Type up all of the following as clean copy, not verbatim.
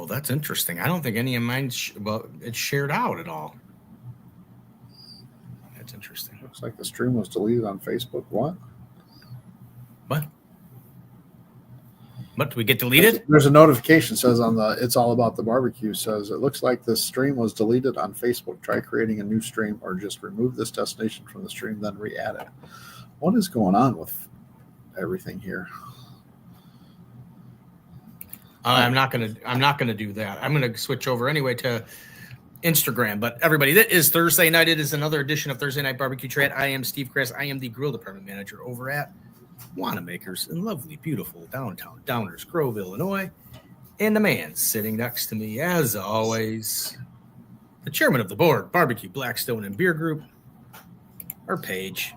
Oh, that's interesting. I don't think any of mine it's shared out at all. That's interesting. Looks like the stream was deleted on Facebook. What? What, do we get deleted? There's a notification says on the It's All About the Barbecue says it looks like the stream was deleted on Facebook. Try creating a new stream or just remove this destination from the stream, then re-add it. What is going on with everything here? I'm not gonna do that. I'm gonna switch over anyway to Instagram. But everybody, that is Thursday night. It is another edition of Thursday Night Barbecue Chat. I am Steve Kress. I am the grill department manager over at Wanamaker's in lovely, beautiful downtown Downers Grove, Illinois. And the man sitting next to me, as always, the chairman of the board, Barbecue, Blackstone, and Beer Group, or Page,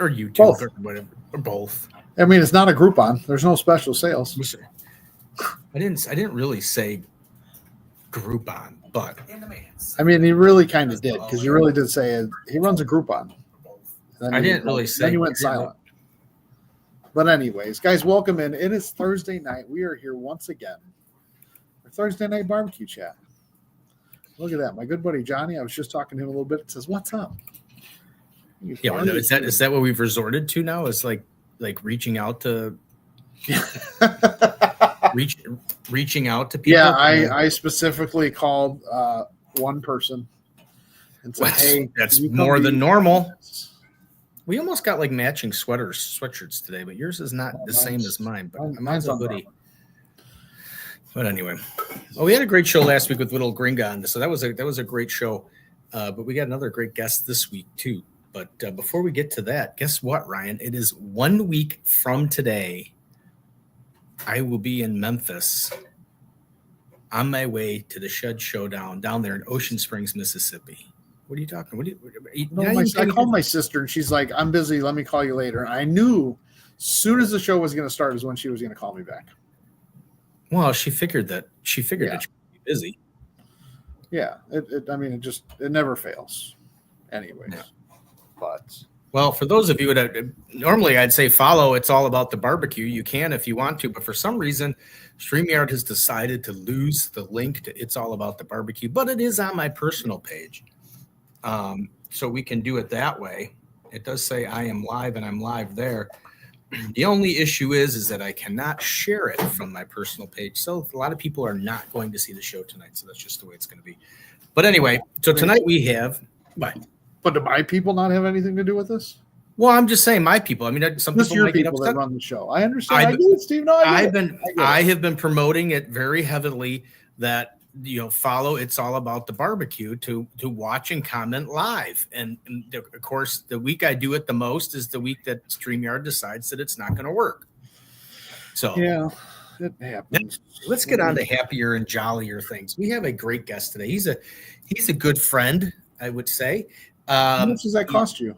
or YouTube, both. or whatever, or both. I mean, it's not a Groupon. There's no special sales. I didn't really say Groupon, but I mean, he really kind of did, because you really did say it. He runs a Groupon. I didn't really say. Then you went silent. But anyways, guys, welcome in. It is Thursday night. We are here once again for Thursday Night Barbecue Chat. Look at that. My good buddy Johnny, I was just talking to him a little bit. It says, "What's up?" Yeah, well, is that what we've resorted to now? Is like reaching out to reaching out to people? Yeah, I specifically called one person and said, "Hey, that's more than normal." We almost got like matching sweatshirts today, but yours is not the same as mine. But mine's a hoodie. But anyway, we had a great show last week with Little Gringa on this, so that was a great show. But we got another great guest this week too. But before we get to that, guess what, Ryan? It is 1 week from today. I will be in Memphis on my way to the Shed Showdown down there in Ocean Springs, Mississippi. What are you talking? I called my sister and she's like, "I'm busy. Let me call you later." And I knew as soon as the show was going to start is when she was going to call me back. Well, she figured that she would be busy. Yeah. It never fails. Anyways. Yeah. But well, for those of you that normally I'd say follow It's All About the Barbecue. You can if you want to, but for some reason, StreamYard has decided to lose the link to It's All About the Barbecue, but it is on my personal page. So we can do it that way. It does say I am live and I'm live there. The only issue is that I cannot share it from my personal page. So a lot of people are not going to see the show tonight. So that's just the way it's going to be. But anyway, so tonight we have, But do my people not have anything to do with this? Well, I'm just saying my people. I mean, some people might get upset. That run the show. I understand. I get it, Steve. No, I have been promoting it very heavily that, follow It's All About the Barbecue to watch and comment live. And of course, the week I do it the most is the week that StreamYard decides that it's not going to work. So yeah, it happens. Let's get on to happier and jollier things. We have a great guest today. He's a good friend, I would say. How much does that cost you?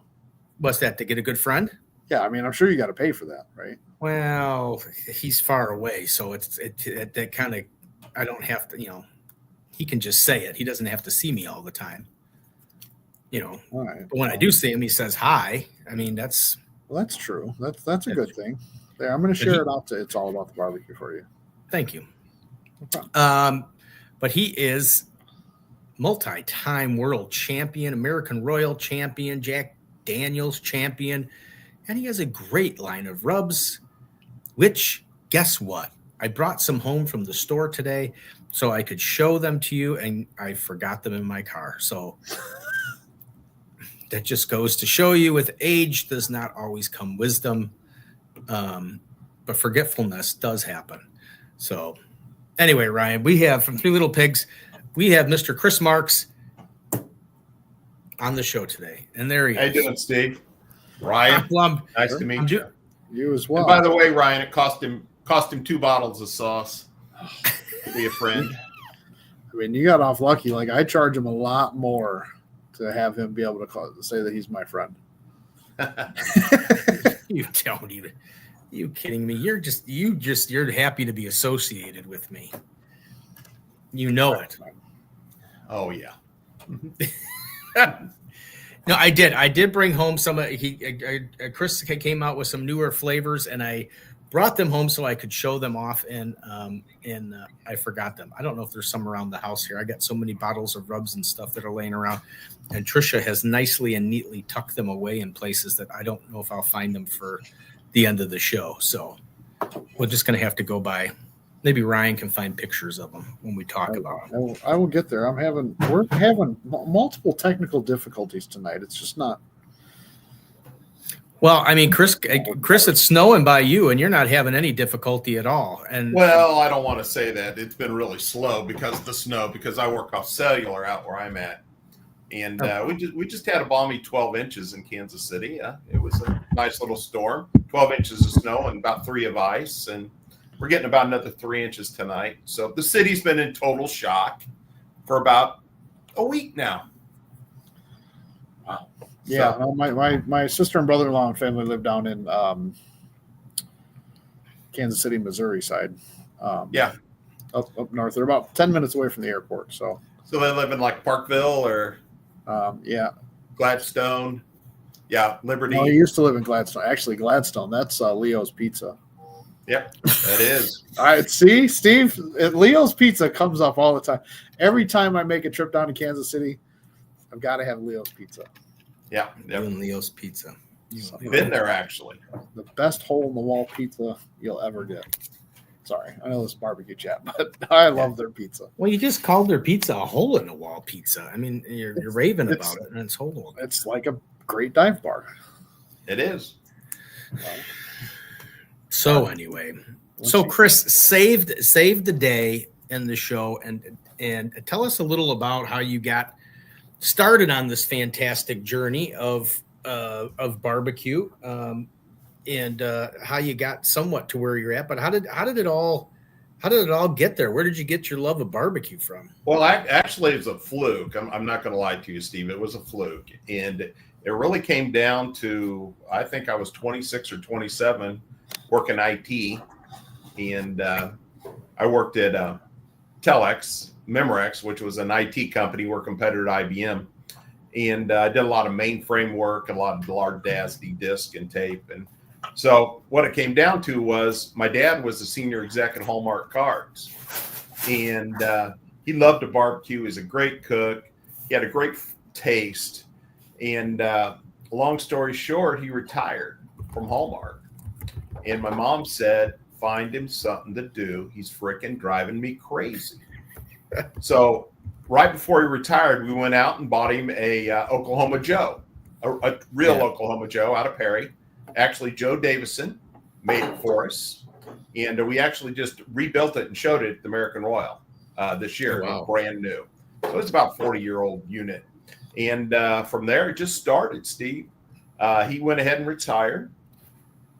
What's that, to get a good friend? Yeah, I mean, I'm sure you got to pay for that, right? Well, he's far away, so that kind of, I don't have to, he can just say it. He doesn't have to see me all the time, All right. But when I do see him, he says hi. I mean, that's true. That's a good thing. There, I'm going to share it out to It's All About the Barbecue for you. Thank you. No, but he is multi-time world champion, American Royal champion, Jack Daniels champion, and he has a great line of rubs, which, guess what? I brought some home from the store today so I could show them to you, and I forgot them in my car. So that just goes to show you, with age does not always come wisdom, but forgetfulness does happen. So anyway, Ryan, we have from Three Little Pigs, we have Mr. Chris Marks on the show today. And there he is. How you doing, Steve? Ryan, nice to meet you. You as well. And by the way, Ryan, it cost him 2 bottles of sauce to be a friend. I mean, you got off lucky. Like, I charge him a lot more to have him be able to say that he's my friend. You don't even. You kidding me? You're happy to be associated with me. You know it. Oh yeah. No, I did. I did bring home some. Chris came out with some newer flavors, and I brought them home so I could show them off, and I forgot them. I don't know if there's some around the house here. I got so many bottles of rubs and stuff that are laying around, and Trisha has nicely and neatly tucked them away in places that I don't know if I'll find them for the end of the show. So we're just going to have to go by. Maybe Ryan can find pictures of them when we talk about them. I will get there. We're having multiple technical difficulties tonight. It's just not. Well, I mean, Chris, it's snowing by you, and you're not having any difficulty at all. And Well, I don't want to say that. It's been really slow because of the snow, because I work off cellular out where I'm at. And we just had a balmy 12 inches in Kansas City. It was a nice little storm, 12 inches of snow and about 3 of ice. And we're getting about another 3 inches tonight. So the city's been in total shock for about a week now. Wow. Yeah, So, my sister and brother-in-law and family live down in Kansas City, Missouri side. yeah. Up north. They're about 10 minutes away from the airport. So they live in like Parkville or yeah. Gladstone. Yeah, Liberty. No, he used to live in Gladstone. Actually, Gladstone. That's Leo's Pizza. Yep, that is. All right, see, Steve, Leo's Pizza comes up all the time. Every time I make a trip down to Kansas City, I've got to have Leo's Pizza. Yeah, You and Leo's Pizza. been there actually. The best hole-in-the-wall pizza you'll ever get. Sorry, I know this is barbecue chat, but I love their pizza. Well, you just called their pizza a hole-in-the-wall pizza. I mean, you're raving about it, and it's hole. It's like a great dive bar. It is. So anyway, so Chris saved the day in the show, and tell us a little about how you got started on this fantastic journey of barbecue, and how you got somewhat to where you're at. But how did it all get there? Where did you get your love of barbecue from? Well, actually, it's a fluke. I'm not going to lie to you, Steve. It was a fluke, and it really came down to, I think I was 26 or 27. Working IT, and I worked at Telex, Memorex, which was an IT company. We're a competitor to IBM, and I did a lot of mainframe work, a lot of large DASD disk and tape. And so what it came down to was my dad was a senior exec at Hallmark Cards, and he loved to barbecue. He's a great cook. He had a great taste, and long story short, he retired from Hallmark. And my mom said, find him something to do. He's freaking driving me crazy. So right before he retired, we went out and bought him a Oklahoma Joe, a real Oklahoma Joe out of Perry. Actually, Joe Davison made it for us. And we actually just rebuilt it and showed it at the American Royal this year. Wow. Brand new. So it's about a 40-year-old unit. And from there, it just started, Steve. He went ahead and retired.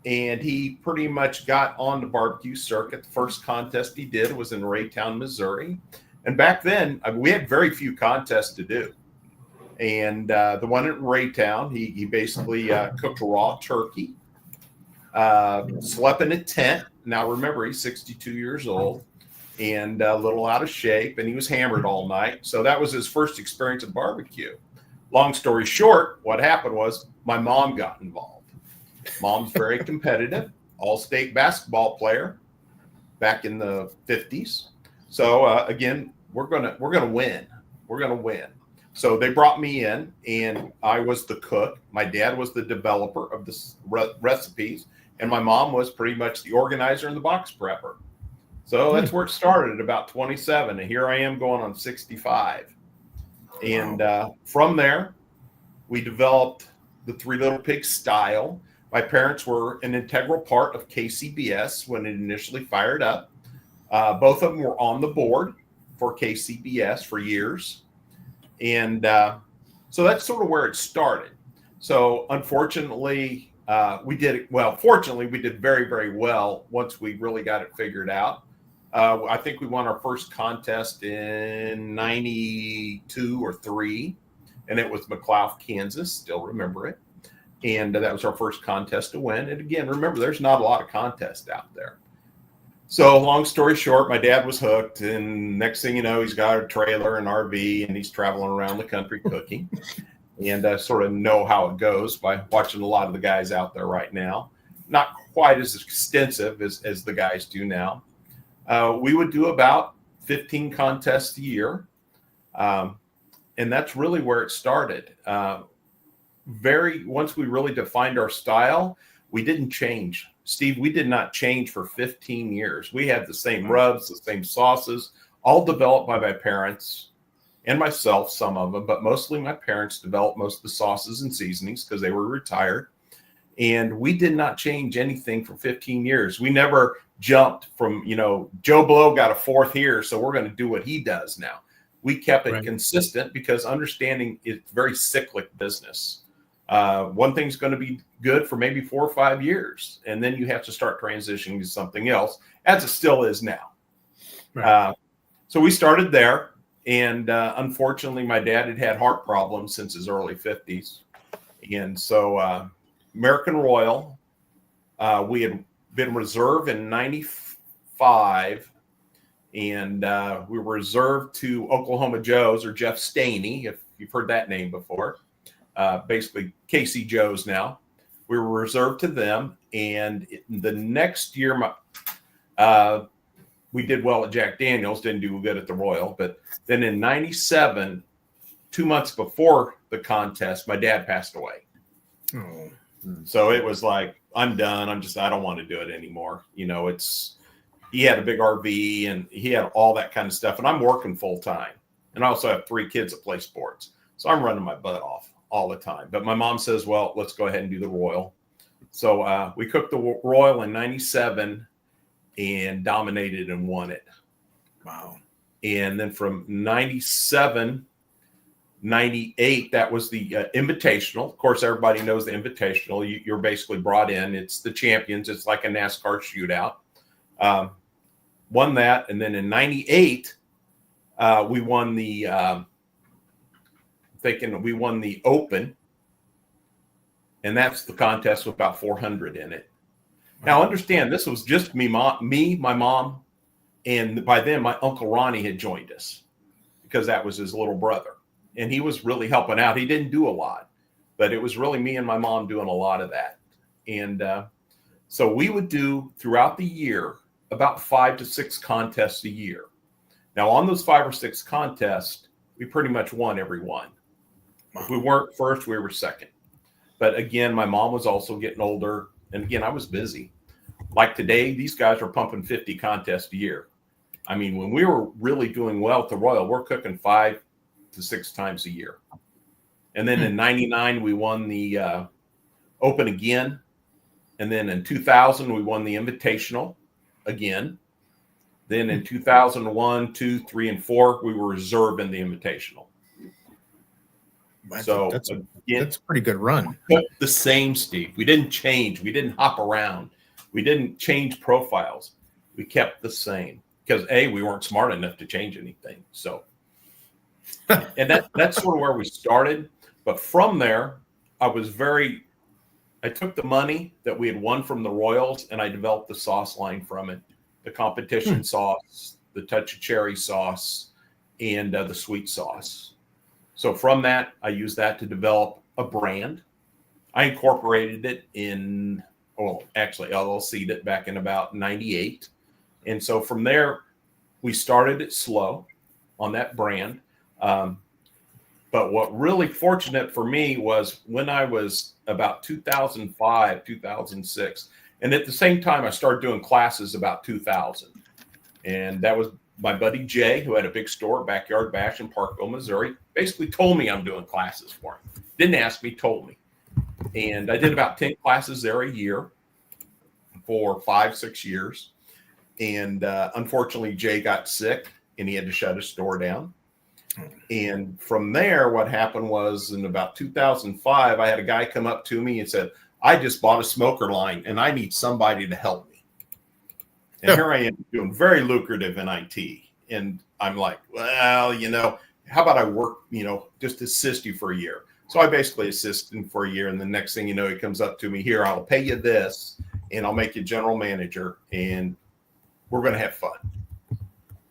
And he pretty much got on the barbecue circuit. The first contest he did was in Raytown, Missouri. And back then, we had very few contests to do. And the one in Raytown, he basically cooked raw turkey, slept in a tent. Now, remember, he's 62 years old and a little out of shape, and he was hammered all night. So that was his first experience of barbecue. Long story short, what happened was my mom got involved. Mom's very competitive, all-state basketball player back in the 50s. So again, we're gonna win. We're gonna win. So they brought me in, and I was the cook. My dad was the developer of the recipes, and my mom was pretty much the organizer and the box prepper. So that's where it started at about 27, and here I am going on 65. And from there, we developed the Three Little Pigs style. My parents were an integral part of KCBS when it initially fired up. Both of them were on the board for KCBS for years. And so that's sort of where it started. So unfortunately, fortunately, we did very, very well once we really got it figured out. I think we won our first contest in 92 or 3, and it was McLeod, Kansas. Still remember it. And that was our first contest to win. And again, remember, there's not a lot of contests out there. So long story short, my dad was hooked. And next thing you know, he's got a trailer and RV, and he's traveling around the country cooking. And sort of know how it goes by watching a lot of the guys out there right now. not quite as extensive as the guys do now. We would do about 15 contests a year. And that's really where it started. Once we really defined our style, we didn't change. Steve, we did not change for 15 years. We had the same rubs, the same sauces, all developed by my parents and myself, some of them, but mostly my parents developed most of the sauces and seasonings because they were retired. And we did not change anything for 15 years. We never jumped from, Joe Blow got a fourth here, so we're going to do what he does now. We kept it consistent because understanding it's very cyclic business. One thing's going to be good for maybe 4 or 5 years, and then you have to start transitioning to something else, as it still is now. Right. So we started there, and unfortunately, my dad had had heart problems since his early 50s. And so American Royal, we had been reserve in 95, and we were reserved to Oklahoma Joe's, or Jeff Staney, if you've heard that name before. Basically Casey Joe's now. We were reserved to them, and the next year we did well at Jack Daniels, didn't do good at the Royal, but then in 97, 2 months before the contest, my dad passed away. Oh. So it was like, I'm done. I don't want to do it anymore. He had a big RV and he had all that kind of stuff, and I'm working full time, and I also have 3 kids that play sports. So I'm running my butt off all the time. But my mom says, well, let's go ahead and do the Royal. So we cooked the Royal in 97 and dominated and won it. Wow. And then from 97, 98, that was the Invitational. Of course, everybody knows the Invitational. You're basically brought in. It's the champions. It's like a NASCAR shootout. Won that. And then in 98, we won the Open, and that's the contest with about 400 in it. Now, understand, this was just me, my mom, and by then my Uncle Ronnie had joined us because that was his little brother, and he was really helping out. He didn't do a lot, but it was really me and my mom doing a lot of that. And so we would do throughout the year about 5 to 6 contests a year. Now, on those 5 or 6 contests, we pretty much won every one. If we weren't first, we were second. But again, my mom was also getting older. And again, I was busy. Like today, these guys are pumping 50 contests a year. I mean, when we were really doing well at the Royal, we're cooking 5 to 6 times a year. And then in 99, we won the Open again. And then in 2000, we won the Invitational again. Then in 2001, 2, 3, and 4, we were reserve in the Invitational. So that's a pretty good run. The same, Steve. We didn't change. We didn't hop around. We didn't change profiles. We kept the same because we weren't smart enough to change anything. So, and that's sort of where we started. But from there, I took the money that we had won from the Royals and I developed the sauce line from it. The competition sauce, the touch of cherry sauce, and the sweet sauce. So from that, I used that to develop a brand. I incorporated it LLC'd it back in about 98. And so from there, we started it slow on that brand. But what really fortunate for me was when I was about 2005, 2006, and at the same time, I started doing classes about 2000. And that was my buddy Jay, who had a big store, Backyard Bash in Parkville, Missouri, basically told me I'm doing classes for him. Didn't ask me, told me. And I did about 10 classes there a year for 5-6 years. And unfortunately, Jay got sick and he had to shut his store down. And from there, what happened was in about 2005, I had a guy come up to me and said, I just bought a smoker line and I need somebody to help me. And here I am doing very lucrative in IT. And I'm like, well, how about I work, just assist you for a year. So I basically assist him for a year. And the next thing you know, he comes up to me, here, I'll pay you this and I'll make you general manager and we're going to have fun.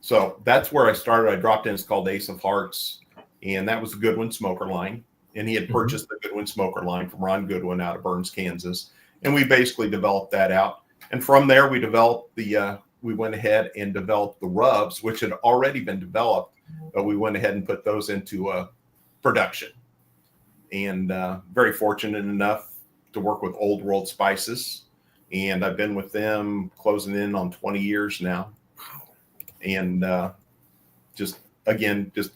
So that's where I started. I dropped in. It's called Ace of Hearts. And that was the Goodwin smoker line. And he had purchased the Goodwin smoker line from Ron Goodwin out of Burns, Kansas. And we basically developed that out. And from there, we developed we went ahead and developed the rubs, which had already been developed, but we went ahead and put those into production. And very fortunate enough to work with Old World Spices. And I've been with them closing in on 20 years now. And just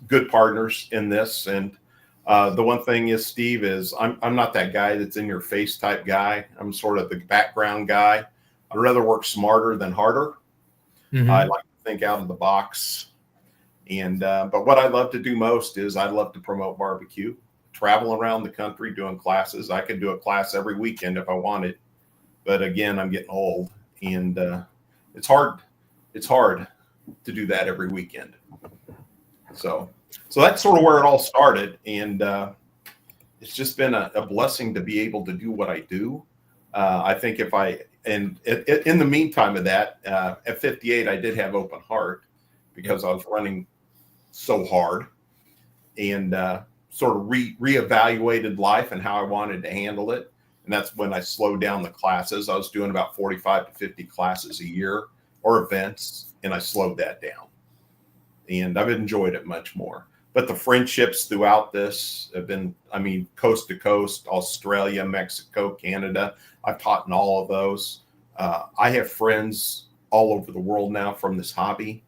good partners in this. And the one thing is, Steve, is I'm not that guy that's in your face type guy. I'm sort of the background guy. I'd rather work smarter than harder. Mm-hmm. I like to think out of the box. And but what I love to do most is I love to promote barbecue, travel around the country doing classes. I could do a class every weekend if I wanted. But again, I'm getting old, and it's hard. It's hard to do that every weekend. So that's sort of where it all started, and it's just been a blessing to be able to do what I do. I think in the meantime of that, at 58, I did have open heart because I was running so hard, and sort of reevaluated life and how I wanted to handle it. And that's when I slowed down the classes. I was doing about 45 to 50 classes a year or events, and I slowed that down. And I've enjoyed it much more. But the friendships throughout this have been, coast to coast, Australia, Mexico, Canada. I've taught in all of those. I have friends all over the world now from this hobby,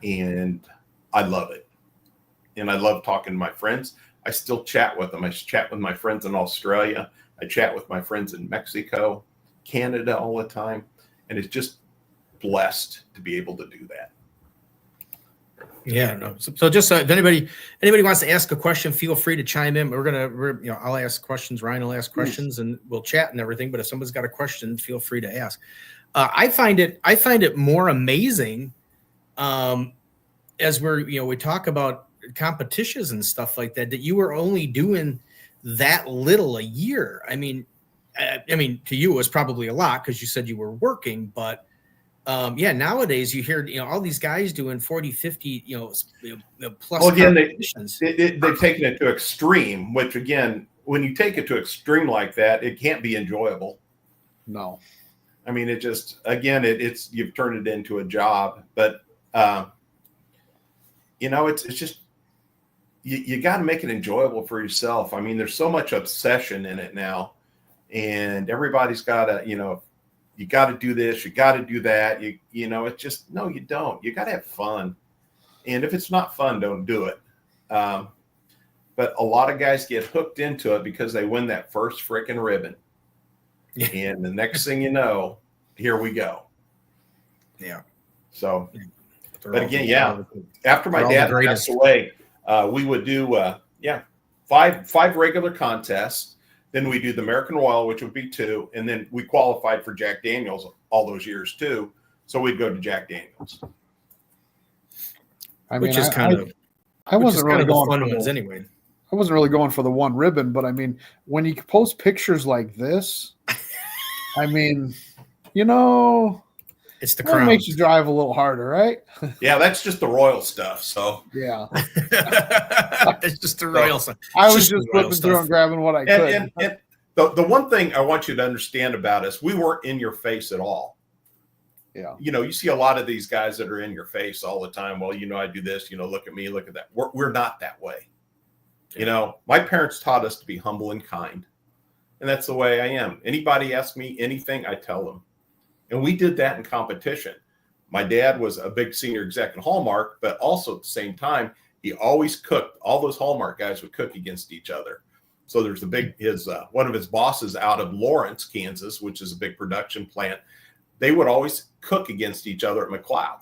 and I love it. And I love talking to my friends. I still chat with them. I chat with my friends in Australia. I chat with my friends in Mexico, Canada all the time. And it's just blessed to be able to do that. Yeah, no. So just if anybody wants to ask a question, feel free to chime in. I'll ask questions. Ryan will ask questions, and we'll chat and everything. But if somebody's got a question, feel free to ask. I find it more amazing as we talk about competitions and stuff like that you were only doing that little a year. I mean, to you it was probably a lot because you said you were working, but nowadays you hear all these guys doing 40, 50 plus. Well, again, they've taken it to extreme, which again, when you take it to extreme like that, it can't be enjoyable. No, it just, again, it's you've turned it into a job. But it's just you got to make it enjoyable for yourself. There's so much obsession in it now, and everybody's got to, you got to do this, you got to do that. It's just, no, you don't. You got to have fun. And if it's not fun, don't do it. But a lot of guys get hooked into it because they win that first freaking ribbon. And the next thing you know, here we go. Yeah. So, but again, after my dad passed away, we would do, 5 regular contests. Then we do the American Royal, which would be 2. And then we qualified for Jack Daniels all those years too. So we'd go to Jack Daniels. I wasn't really going for ones anyway. I wasn't really going for the one ribbon, but when you post pictures like this, it's the crown. It makes you drive a little harder, right? Yeah, that's just the royal stuff. So yeah, that's just the royal stuff. I was just flipping through and grabbing what I could. And the one thing I want you to understand about us, we weren't in your face at all. Yeah, you see a lot of these guys that are in your face all the time. Well, I do this. Look at me, look at that. We're not that way. My parents taught us to be humble and kind, and that's the way I am. Anybody asks me anything, I tell them. And we did that in competition. My dad was a big senior exec in Hallmark, but also at the same time, he always cooked. All those Hallmark guys would cook against each other. So there's one of his bosses out of Lawrence, Kansas, which is a big production plant. They would always cook against each other at McLeod.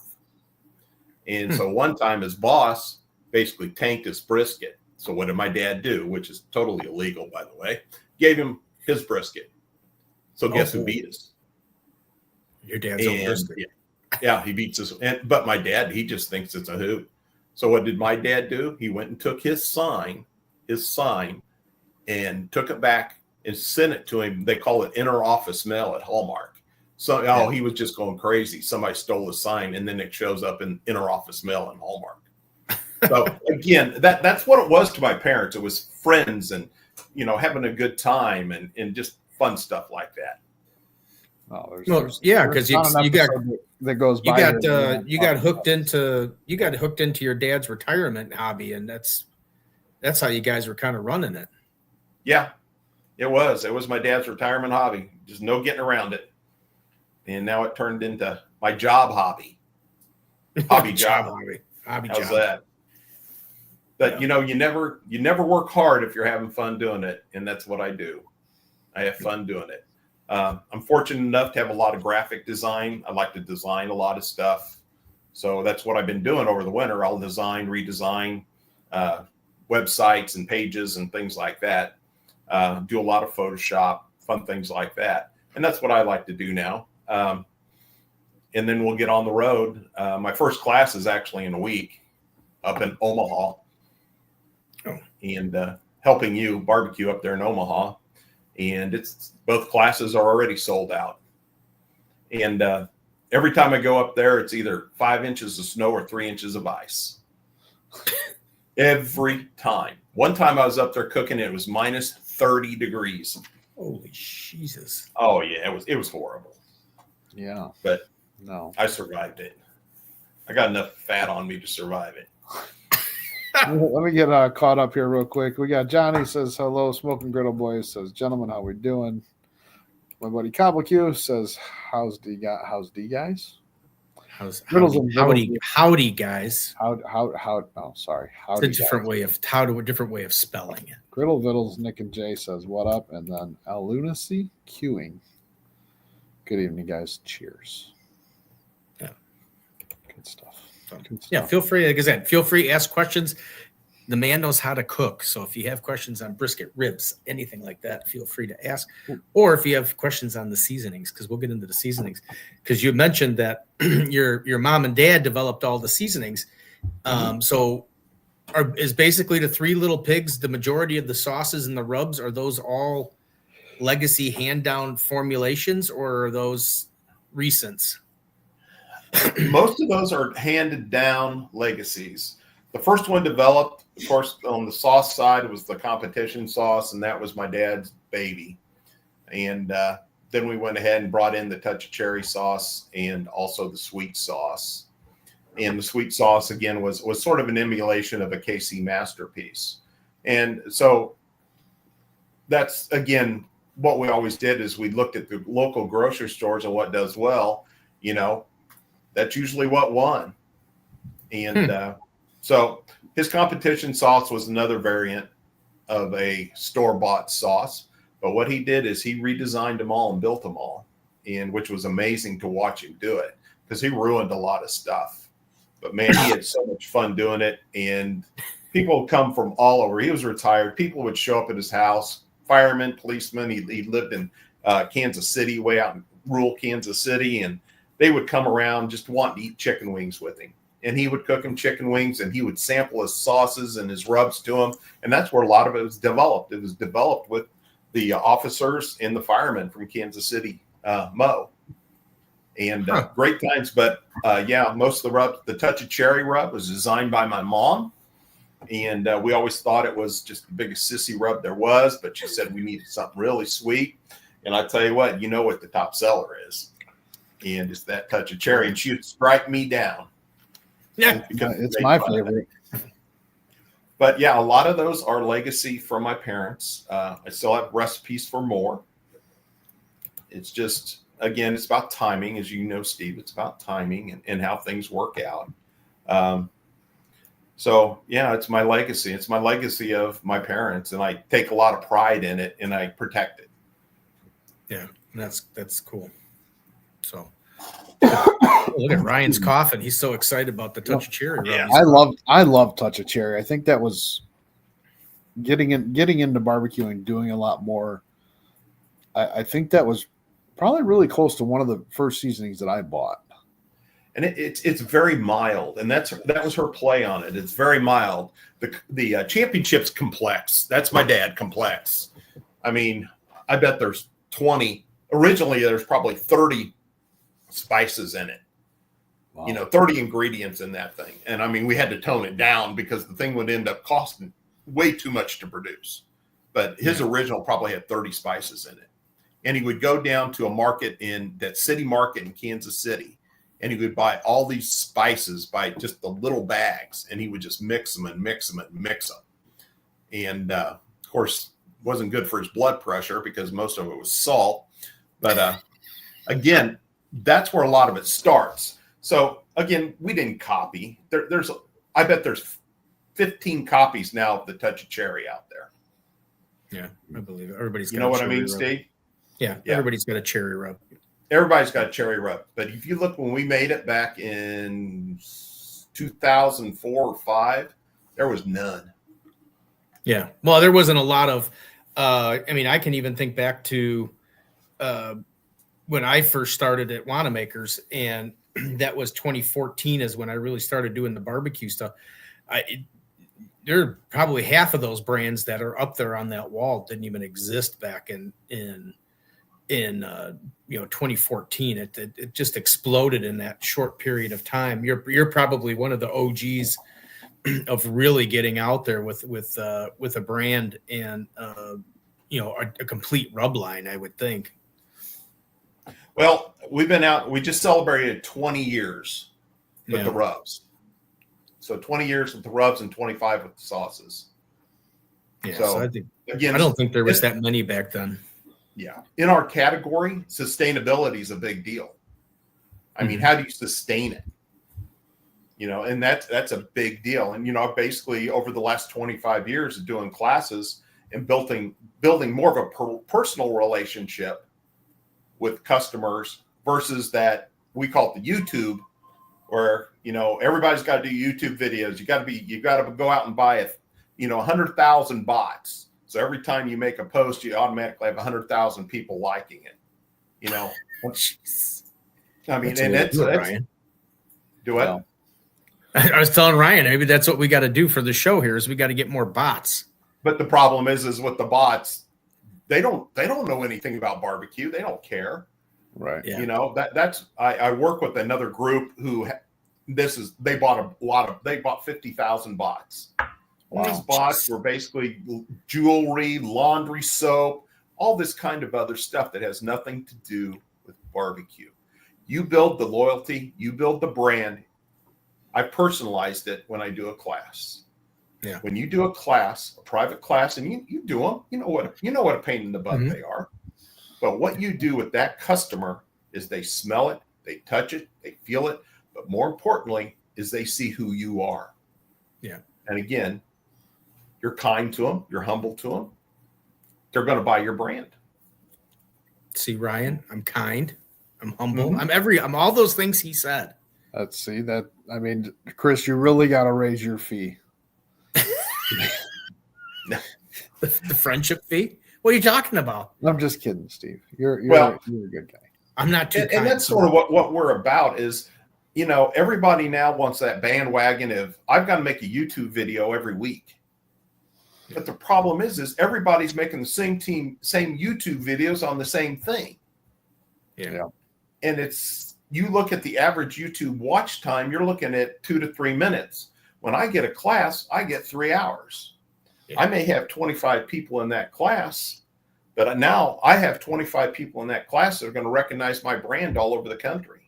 And so one time his boss basically tanked his brisket. So what did my dad do, which is totally illegal, by the way? Gave him his brisket. So guess who beat us? Your dad's own brisket. Yeah, he beats us. But my dad, he just thinks it's a hoot. So what did my dad do? He went and took his sign, and took it back and sent it to him. They call it inter-office mail at Hallmark. So he was just going crazy. Somebody stole the sign, and then it shows up in inter-office mail in Hallmark. So again, that's what it was to my parents. It was friends and having a good time and just fun stuff like that. Oh, yeah, because there's not an episode that goes by. You got hooked into your dad's retirement hobby, and that's how you guys were kind of running it. Yeah, it was my dad's retirement hobby. Just no getting around it. And now it turned into my job hobby. Hobby job. How's that? But you never work hard if you're having fun doing it, and that's what I do. I have fun doing it. I'm fortunate enough to have a lot of graphic design. I like to design a lot of stuff, so that's what I've been doing over the winter. I'll redesign websites and pages and things like that. Do a lot of Photoshop, fun things like that, and that's what I like to do now. And then we'll get on the road. My first class is actually in a week up in Omaha. And helping you barbecue up there in Omaha. And it's both classes are already sold out. And every time I go up there, it's either 5 inches of snow or 3 inches of ice. Every time. One time I was up there cooking, it was minus 30 degrees. Holy Jesus. Oh yeah, it was horrible. Yeah. But no, I survived it. I got enough fat on me to survive it. Let me get caught up here real quick. We got Johnny says hello, Smoking Griddle Boys says, gentlemen, how we doing? My buddy BBQ says, how's D guys? Howdy guys. Sorry. It's a different way of spelling it. Griddle Vittles, Nick and Jay says, what up? And then Al Lunacy queuing. Good evening, guys. Cheers. Yeah. Good stuff. Yeah, feel free, like I said, to ask questions. The man knows how to cook. So if you have questions on brisket, ribs, anything like that, feel free to ask. Or if you have questions on the seasonings, because we'll get into the seasonings. Because you mentioned that your mom and dad developed all the seasonings. So is basically the Three Little Pigs, the majority of the sauces and the rubs, are those all legacy hand-down formulations, or are those recents? Most of those are handed down legacies. The first one developed, of course, on the sauce side, it was the competition sauce, and that was my dad's baby. And then we went ahead and brought in the touch of cherry sauce and also the sweet sauce. And the sweet sauce, again, was sort of an emulation of a KC masterpiece. And so that's, again, what we always did is we looked at the local grocery stores and what does well, that's usually what won. And so his competition sauce was another variant of a store-bought sauce. But what he did is he redesigned them all and built them all, and which was amazing to watch him do it because he ruined a lot of stuff. But, man, he had so much fun doing it. And people would come from all over. He was retired. People would show up at his house, firemen, policemen. He lived in Kansas City, way out in rural Kansas City, and they would come around just wanting to eat chicken wings with him. And he would cook them chicken wings, and he would sample his sauces and his rubs to them. And that's where a lot of it was developed. It was developed with the officers and the firemen from Kansas City, Mo. And great times. But, yeah, most of the rubs, the touch of cherry rub was designed by my mom. And we always thought it was just the biggest sissy rub there was. But she said we needed something really sweet. And I tell you what the top seller is. And it's that touch of cherry. And she would strike me down. Yeah, it's my favorite. But yeah, a lot of those are legacy from my parents. I still have recipes for more. It's just, again, it's about timing. As you know, Steve, it's about timing and how things work out. So yeah, it's my legacy. It's my legacy of my parents, and I take a lot of pride in it, and I protect it. Yeah, that's cool. So. Look at Ryan's coughing. He's so excited about the touch of cherry. Yeah, I love touch of cherry. I think that was getting into barbecuing, doing a lot more. I think that was probably really close to one of the first seasonings that I bought. And it's very mild, and that was her play on it. It's very mild. The championship's complex. That's my dad complex. I mean, I bet there's 20. Originally, there's probably 30 spices in it. Wow. 30 ingredients in that thing. And I mean, we had to tone it down because the thing would end up costing way too much to produce. But his original probably had 30 spices in it. and he would go down to a market in that city market in Kansas City, and he would buy all these spices by just the little bags, and he would just mix them and mix them and mix them. And of course, wasn't good for his blood pressure because most of it was salt. But again, that's where a lot of it starts. So again, we didn't copy. I bet there's 15 copies now of the Touch of Cherry out there. Yeah, I believe it. Everybody's got You know what I cherry mean, rub. Steve? Yeah, everybody's got a cherry rub. Everybody's got a cherry rub. But if you look when we made it back in 2004 or 5, there was none. Yeah. Well, there wasn't a lot of I mean, I can even think back to when I first started at Wanamaker's, and that was 2014 is when I really started doing the barbecue stuff. There are probably half of those brands that are up there on that wall didn't even exist back in 2014. It just exploded in that short period of time. You're probably one of the OGs of really getting out there with a brand and a complete rub line, I would think. Well, we've been out. We just celebrated 20 years with the rubs. So 20 years with the rubs and 25 with the sauces. Yeah. So I think, again, I don't think there was that many back then. Yeah. In our category, sustainability is a big deal. I mean, how do you sustain it? And that's a big deal. And, basically over the last 25 years of doing classes and building more of a personal relationship with customers versus that we call it the YouTube, where, everybody's got to do YouTube videos. You got to go out and buy 100,000 bots. So every time you make a post, you automatically have 100,000 people liking it. I mean, and that's Ryan. Do what? Well, I was telling Ryan, maybe that's what we got to do for the show here is we got to get more bots. But the problem is with the bots, they don't know anything about barbecue. They don't care. right. Yeah. That's I work with another group who they bought 50,000 bots. Wow. These bots were basically jewelry, laundry soap, all this kind of other stuff that has nothing to do with barbecue. You build the loyalty, you build the brand. I personalized it when I do a class. Yeah. When you do a class, a private class, and you do them, you know what a pain in the butt they are. But what you do with that customer is they smell it, they touch it, they feel it, but more importantly is they see who you are. Yeah. And again, you're kind to them, you're humble to them. They're going to buy your brand. See, Ryan, I'm kind, I'm humble, I'm all those things he said. Chris, you really got to raise your fee. The friendship fee? What are you talking about? I'm just kidding, Steve. You're a good guy. I'm not too kind. And that's sort of what we're about is, everybody now wants that bandwagon of I've got to make a YouTube video every week. But the problem is everybody's making the same YouTube videos on the same thing. Yeah. And you look at the average YouTube watch time, you're looking at 2 to 3 minutes. When I get a class, I get 3 hours. Yeah. I may have 25 people in that class, but now I have 25 people in that class that are going to recognize my brand all over the country.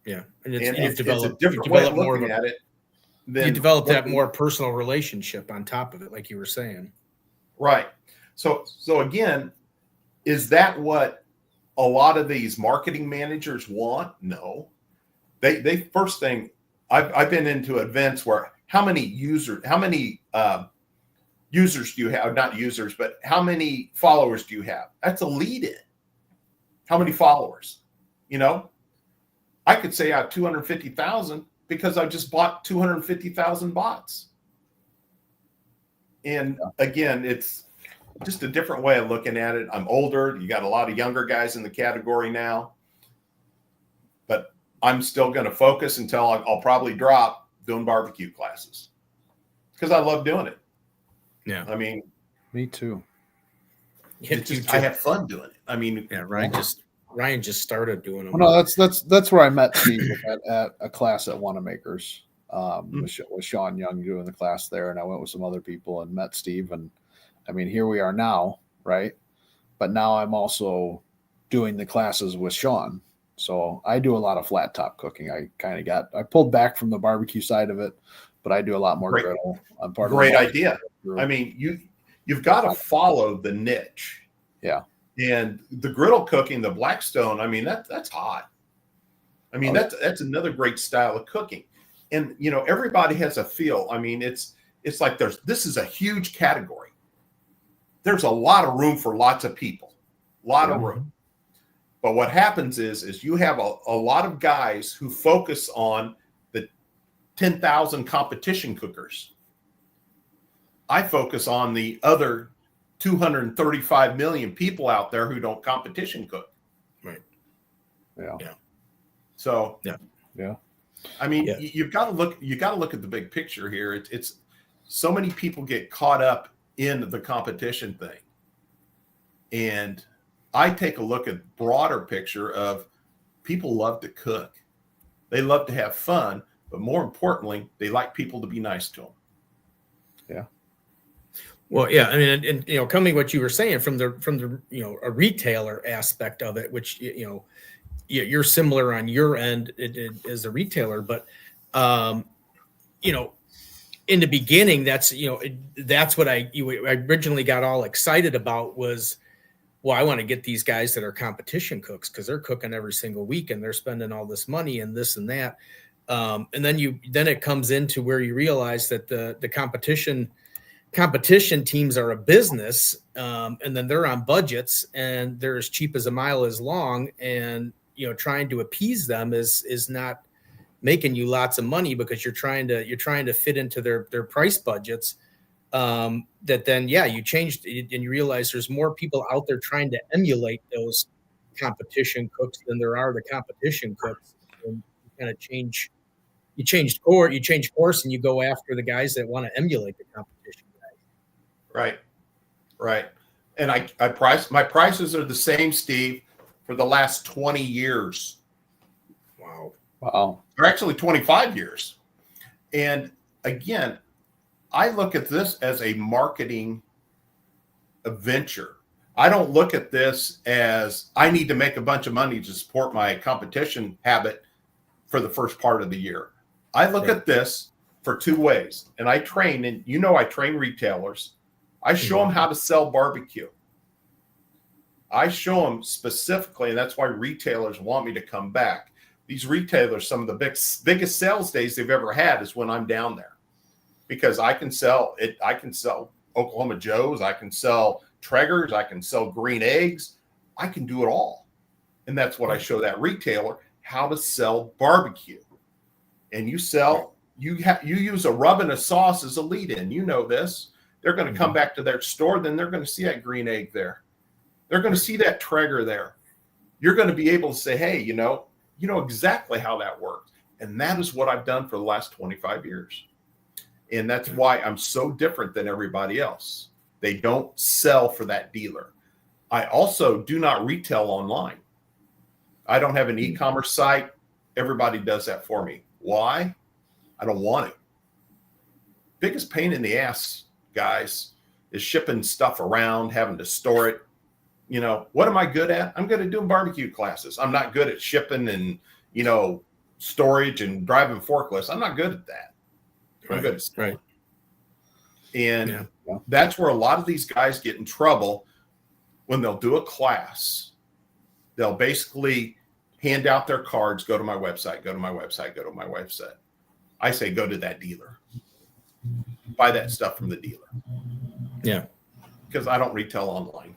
Yeah. And it's a different way of looking at it. You develop that more personal relationship on top of it, like you were saying. Right. So again, is that what a lot of these marketing managers want? No. They first thing, I've been into events where how many users do you have? Not users, but how many followers do you have? That's a lead in. How many followers? I could say I have 250,000 because I just bought 250,000 bots. And again, it's just a different way of looking at it. I'm older. You got a lot of younger guys in the category now. But I'm still going to focus until I'll probably drop doing barbecue classes because I love doing it. Yeah. I mean, me too. I have fun doing it. I mean, yeah, Ryan just started doing them. Well, no, that's where I met Steve at a class at Wanamaker's with Sean Young doing the class there, and I went with some other people and met Steve, and I mean, here we are now, right? but now I'm also doing the classes with Sean. So I do a lot of flat top cooking. I pulled back from the barbecue side of it, but I do a lot more griddle. I'm part Great of idea. I mean, you've got to follow the niche. Yeah. And the griddle cooking, the Blackstone, I mean, that's hot. I mean, that's another great style of cooking. And everybody has a feel. I mean, it's like this is a huge category. There's a lot of room for lots of people. A lot of room. But what happens is you have a lot of guys who focus on the 10,000 competition cookers. I focus on the other 235 million people out there who don't competition cook. Right. Yeah. So, yeah. I mean, you've got to look at the big picture here. It's so many people get caught up in the competition thing. And I take a look at broader picture of people love to cook. They love to have fun, but more importantly, they like people to be nice to them. Yeah. Well, yeah, I mean, and coming what you were saying from the a retailer aspect of it, which you're similar on your end as a retailer, but in the beginning, that's what I originally got all excited about was, well, I want to get these guys that are competition cooks because they're cooking every single week and they're spending all this money and this and that. And then it comes into where you realize that the competition teams are a business, and then they're on budgets and they're as cheap as a mile is long, and trying to appease them is not making you lots of money because you're trying to fit into their price budgets. That then you changed and you realize there's more people out there trying to emulate those competition cooks than there are the competition cooks. And you kind of change course and you go after the guys that want to emulate the competition guys. Right. And my prices are the same, Steve, for the last 20 years. Wow. Or actually 25 years. And again, I look at this as a marketing venture. I don't look at this as I need to make a bunch of money to support my competition habit for the first part of the year. I look at this for two ways. And I train, and I train retailers. I show them how to sell barbecue. I show them specifically, and that's why retailers want me to come back. These retailers, some of the biggest sales days they've ever had is when I'm down there. Because I can sell it. I can sell Oklahoma Joe's. I can sell Traegers. I can sell green eggs. I can do it all. And that's what I show that retailer, how to sell barbecue. And you use a rub and a sauce as a lead in. You know this. They're going to come back to their store. Then they're going to see that green egg there. They're going to see that Traeger there. You're going to be able to say, hey, you know exactly how that works. And that is what I've done for the last 25 years. And that's why I'm so different than everybody else. They don't sell for that dealer. I also do not retail online. I don't have an e-commerce site. Everybody does that for me. Why? I don't want it. Biggest pain in the ass, guys, is shipping stuff around, having to store it. What am I good at? I'm good at doing barbecue classes. I'm not good at shipping and, storage and driving forklifts. I'm not good at that. Right. And that's where a lot of these guys get in trouble when they'll do a class. They'll basically hand out their cards, go to my website, go to my website, go to my website. I say, go to that dealer. Buy that stuff from the dealer. Yeah. Because I don't retail online.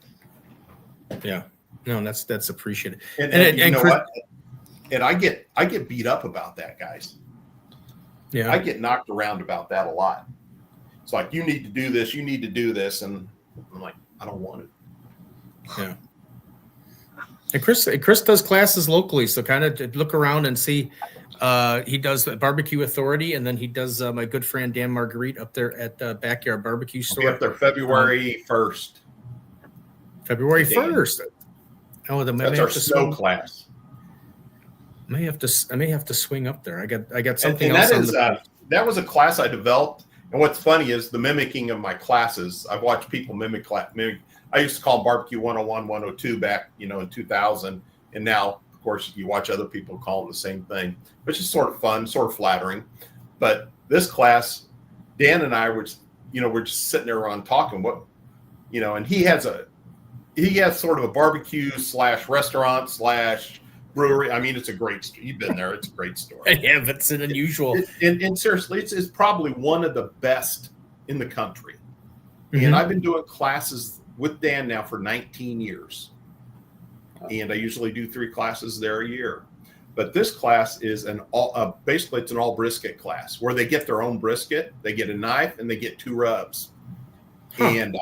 Yeah. No, that's appreciated. And you know what? And I get beat up about that, guys. Yeah. I get knocked around about that a lot. It's like, you need to do this, you need to do this. And I'm like, I don't want it. Yeah. And Chris does classes locally. So kind of look around and see. He does the Barbecue Authority, and then he does my good friend Dan Marguerite up there at the Backyard Barbecue Store. I'll be up there February 1st. February 1st. Oh, that's our snow class. I may have to swing up there. I got something and else. That was a class I developed. And what's funny is the mimicking of my classes. I've watched people mimic. I I used to call them barbecue 101, 102 back, in 2000. And now, of course, you watch other people call them the same thing, which is sort of fun, sort of flattering. But this class, Dan and I were, we're just sitting there around talking and he has sort of a barbecue / restaurant / brewery. I mean, it's a great story. You've been there. It's a great story. Yeah, it's an unusual. And seriously, it's probably one of the best in the country. Mm-hmm. And I've been doing classes with Dan now for 19 years. And I usually do 3 classes there a year. But this class is basically it's an all brisket class where they get their own brisket. They get a knife and they get 2 rubs. Huh. And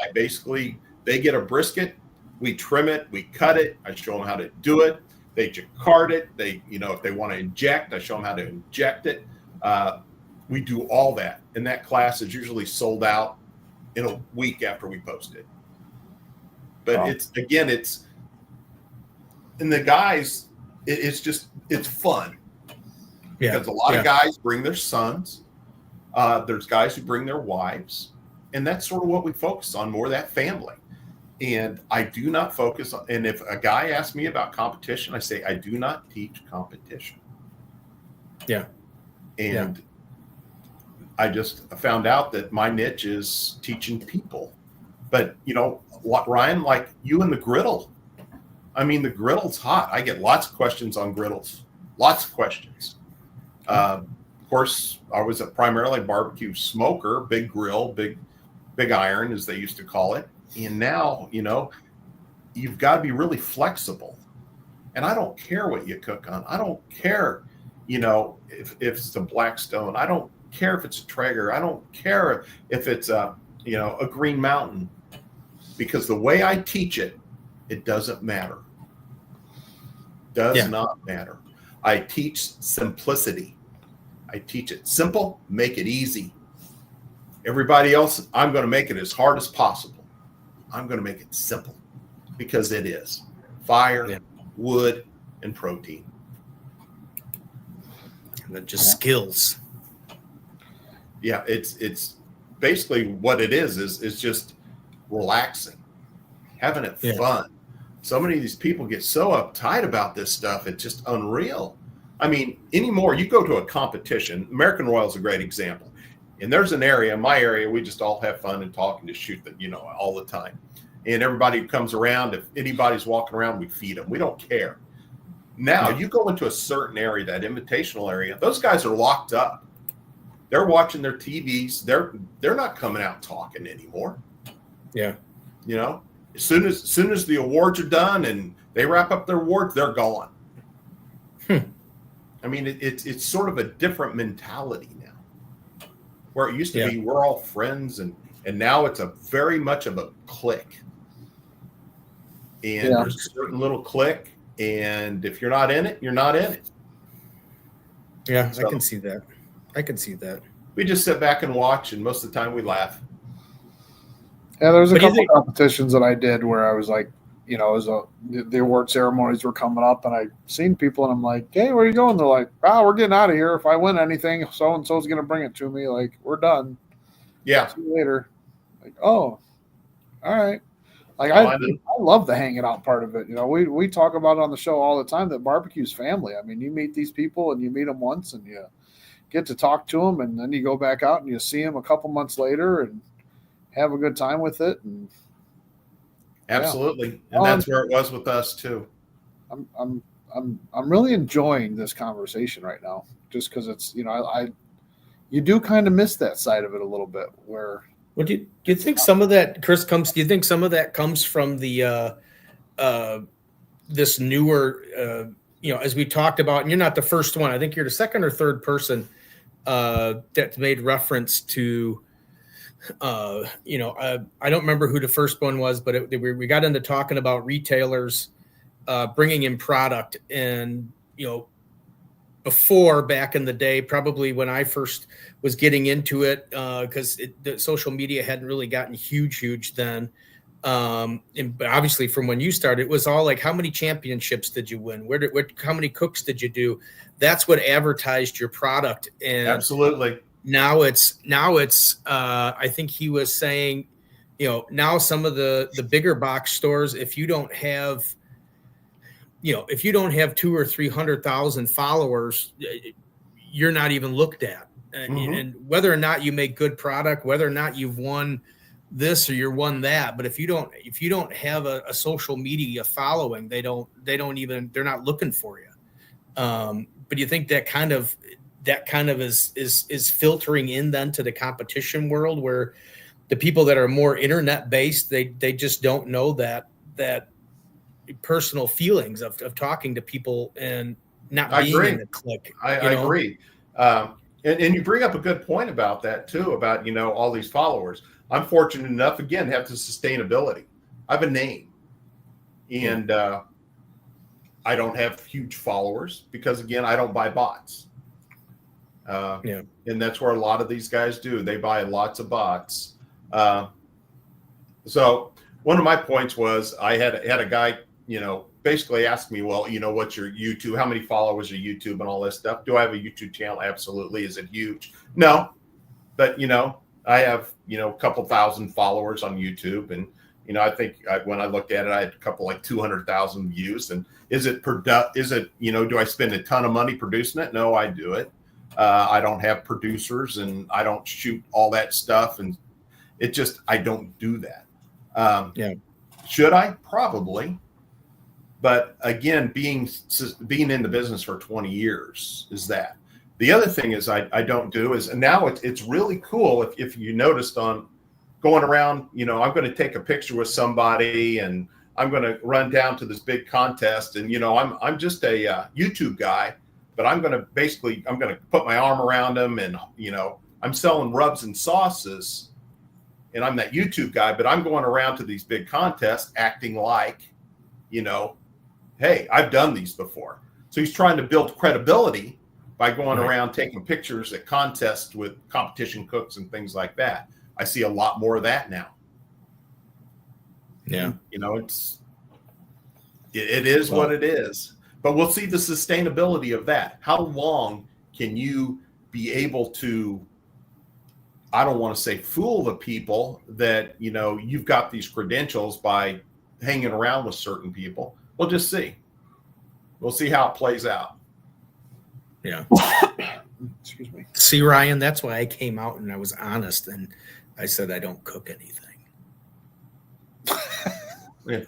they get a brisket. We trim it. We cut it. I show them how to do it. They jacquard it. If they want to inject, I show them how to inject it. We do all that. And that class is usually sold out in a week after we post it. But wow. And the guys, it's fun. Yeah. Because a lot of guys bring their sons. There's guys who bring their wives. And that's sort of what we focus on, more that family. And I do not focus on, and if a guy asks me about competition, I say, I do not teach competition. Yeah. And I just found out that my niche is teaching people. But, Ryan, like you and the griddle, I mean, the griddle's hot. I get lots of questions on griddles, lots of questions. Of course, I was primarily a barbecue smoker, big grill, big iron, as they used to call it. And now, you've got to be really flexible. And I don't care what you cook on. I don't care, if it's a Blackstone. I don't care if it's a Traeger. I don't care if it's a Green Mountain. Because the way I teach it, it doesn't matter. Does not matter. I teach simplicity. I teach it simple, make it easy. Everybody else, I'm going to make it as hard as possible. I'm going to make it simple because it is fire, wood, and protein. And then just skills. Yeah, it's basically what it is just relaxing, having it fun. So many of these people get so uptight about this stuff. It's just unreal. I mean, anymore, you go to a competition. American Royal is a great example. And there's an area, my area, we just all have fun and talk and just shoot all the time. And everybody who comes around, if anybody's walking around, we feed them. We don't care. Now, you go into a certain area, that invitational area, those guys are locked up. They're watching their TVs. They're not coming out talking anymore. Yeah. As soon as the awards are done and they wrap up their awards, they're gone. I mean, it's sort of a different mentality now. Where it used to be, we're all friends, and now it's a very much of a clique. And there's a certain little clique, and if you're not in it, you're not in it. Yeah, so, I can see that. We just sit back and watch, and most of the time we laugh. Yeah, there was a couple of competitions that I did where I was like, the award ceremonies were coming up, and I seen people, and I'm like, hey, where are you going? They're like, we're getting out of here. If I win anything, so-and-so's going to bring it to me. Like, we're done. Yeah. See you later. Like, oh, all right. Like, I love the hanging out part of it. We talk about it on the show all the time that barbecue's family. I mean, you meet these people, and you meet them once, and you get to talk to them, and then you go back out, and you see them a couple months later, and have a good time with it. And absolutely. And that's where it was with us too. I'm really enjoying this conversation right now, just because it's, you do kind of miss that side of it a little bit where. Well, do you think some of that, Chris, do you think some of that comes from the, this newer, as we talked about, and you're not the first one, I think you're the second or third person that made reference to, I don't remember who the first one was, but we got into talking about retailers bringing in product, and before, back in the day, probably when I first was getting into it, because the social media hadn't really gotten huge then. But obviously from when you started, it was all like, how many championships did you win? How many cooks did you do? That's what advertised your product. And absolutely. Now it's I think he was saying, now some of the bigger box stores, if you don't have, if you don't have 200,000 or 300,000 followers, you're not even looked at. And whether or not you make good product, whether or not you've won this or you're won that, but if you don't have a social media following, they're not looking for you. But you think that kind of is filtering in then to the competition world, where the people that are more internet based, they just don't know that personal feelings of talking to people and not being in the clique. I agree. And you bring up a good point about that too, about, all these followers. I'm fortunate enough, again, to have the sustainability. I have a name, and I don't have huge followers because, again, I don't buy bots. And that's where a lot of these guys do. They buy lots of bots. So one of my points was I had a guy, basically ask me, well, what's your YouTube? How many followers are YouTube and all this stuff? Do I have a YouTube channel? Absolutely. Is it huge? No, but I have, a couple thousand followers on YouTube. And, I think when I looked at it, I had a couple like 200,000 views. And do I spend a ton of money producing it? No, I do it. I don't have producers and I don't shoot all that stuff. And I don't do that. Should I? Probably. But again, being in the business for 20 years is that. The other thing is I don't do is, and now it's really cool if you noticed on going around, I'm going to take a picture with somebody and I'm going to run down to this big contest, and I'm just a YouTube guy, but I'm going to put my arm around them, and I'm selling rubs and sauces, and I'm that YouTube guy, but I'm going around to these big contests acting like, hey, I've done these before. So he's trying to build credibility by going around taking pictures at contests with competition cooks and things like that. I see a lot more of that now. Yeah. It is what it is. But we'll see the sustainability of that. How long can you be able to, I don't want to say fool the people that, you've got these credentials by hanging around with certain people. We'll just see. We'll see how it plays out. Yeah. Excuse me. See, Ryan, that's why I came out and I was honest and I said I don't cook anything. Yeah.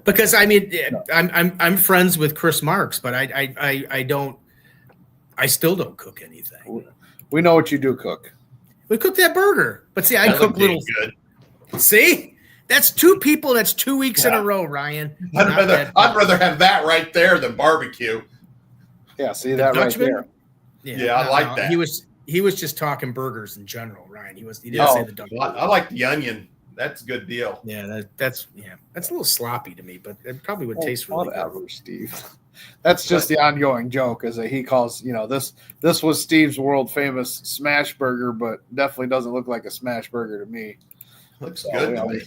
Because I'm friends with Chris Marks, but I still don't cook anything. We know what you do cook. We cook that burger, but see, I cook little. Good. See, that's two people. That's 2 weeks in a row, Ryan. I'd rather have that right there than barbecue. Yeah, see that right there. Yeah, I like that. He was just talking burgers in general, Ryan. He didn't say the Dutchman. I like the onion. That's a good deal. Yeah, that's a little sloppy to me, but it probably would taste really good. Steve. That's just the ongoing joke, is that he calls, this was Steve's world famous smash burger, but definitely doesn't look like a smash burger to me. Looks good to me.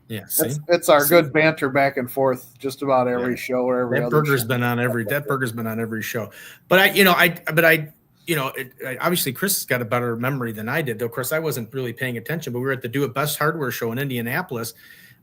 Yeah, see? It's our good banter back and forth just about every show or every that other burger's show. been on every show. But obviously Chris has got a better memory than I did. Though, of course, I wasn't really paying attention, but we were at the Do It Best hardware show in Indianapolis.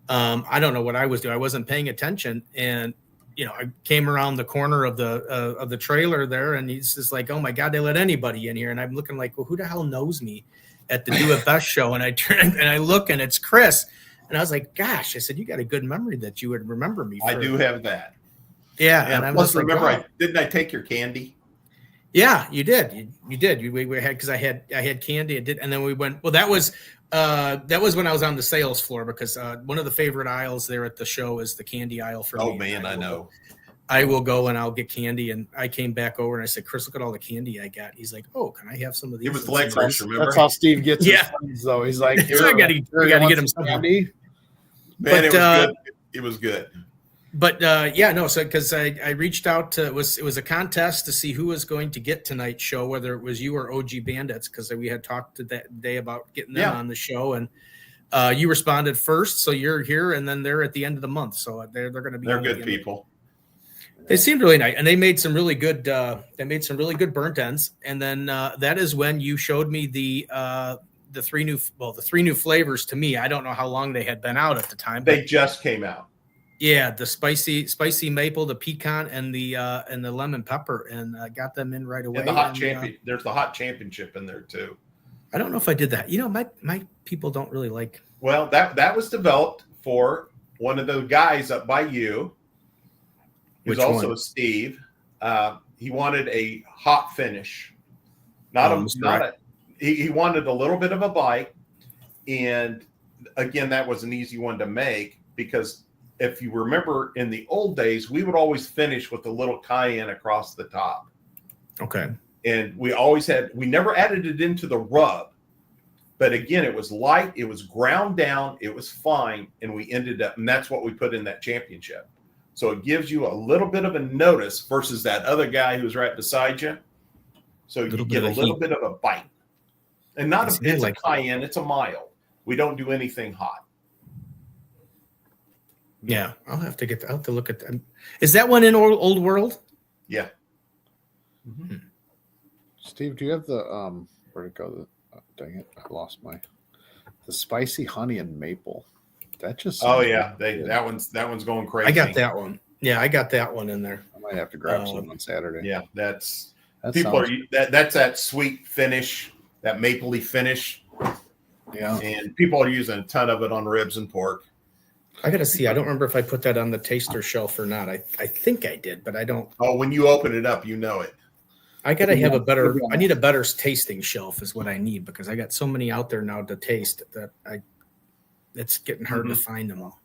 I don't know what I was doing. I wasn't paying attention. And, I came around the corner of the trailer there, and he's just like, oh my God, they let anybody in here. And I'm looking like, well, who the hell knows me at the Do It Best show? And I turn and I look, and it's Chris. And I was like, gosh, I said, you got a good memory that you would remember me. I do have that. Yeah. And I was remember, didn't I take your candy? Yeah, you did. You did. We had, because I had candy. And then we went. Well, that was when I was on the sales floor, because one of the favorite aisles there at the show is the candy aisle for me. Oh man, I know. I will go and I'll get candy. And I came back over and I said, Chris, look at all the candy I got. He's like, oh, can I have some of these? It was licorice, remember? That's how Steve gets his friends, though. He's like, I got to get him some candy. Man, it was good. It was good. But so because I reached out to, it was a contest to see who was going to get tonight's show, whether it was you or OG Bandits, because we had talked that day about getting them on the show, and you responded first, so you're here, and then they're at the end of the month, so they're going to be. They're good people. They seemed really nice, and they made some really good. They made some really good burnt ends, and then that is when you showed me the three new flavors to me. I don't know how long they had been out at the time. They just came out. Yeah, the spicy maple, the pecan, and the lemon pepper, and got them in right away. And the hot champion. There's the hot championship in there too. I don't know if I did that. My people don't really like. Well, that was developed for one of the guys up by you. Who's also a Steve. He wanted a hot finish, he wanted a little bit of a bite, and again, that was an easy one to make because if you remember in the old days, we would always finish with a little cayenne across the top. Okay. And we never added it into the rub, but again, it was light, it was ground down, it was fine, and we ended up, and that's what we put in that championship. So it gives you a little bit of a notice versus that other guy who's right beside you. So you get a little bit of a bite. And it's a cayenne, it's a mild. We don't do anything hot. Yeah, I'll have to look at that. Is that one in Old World? Yeah. Mm-hmm. Steve, do you have the where'd it go? Dang it, I lost the spicy honey and maple. That just that one's going crazy. I got that one. Yeah, I got that one in there. I might have to grab some on Saturday. Yeah, that's that sweet finish, that mapley finish. Yeah, and people are using a ton of it on ribs and pork. I gotta see. I don't remember if I put that on the taster shelf or not. I think I did, but I don't. Oh, when you open it up, you know it. I gotta have I need a better tasting shelf is what I need because I got so many out there now to taste that it's getting hard to find them all.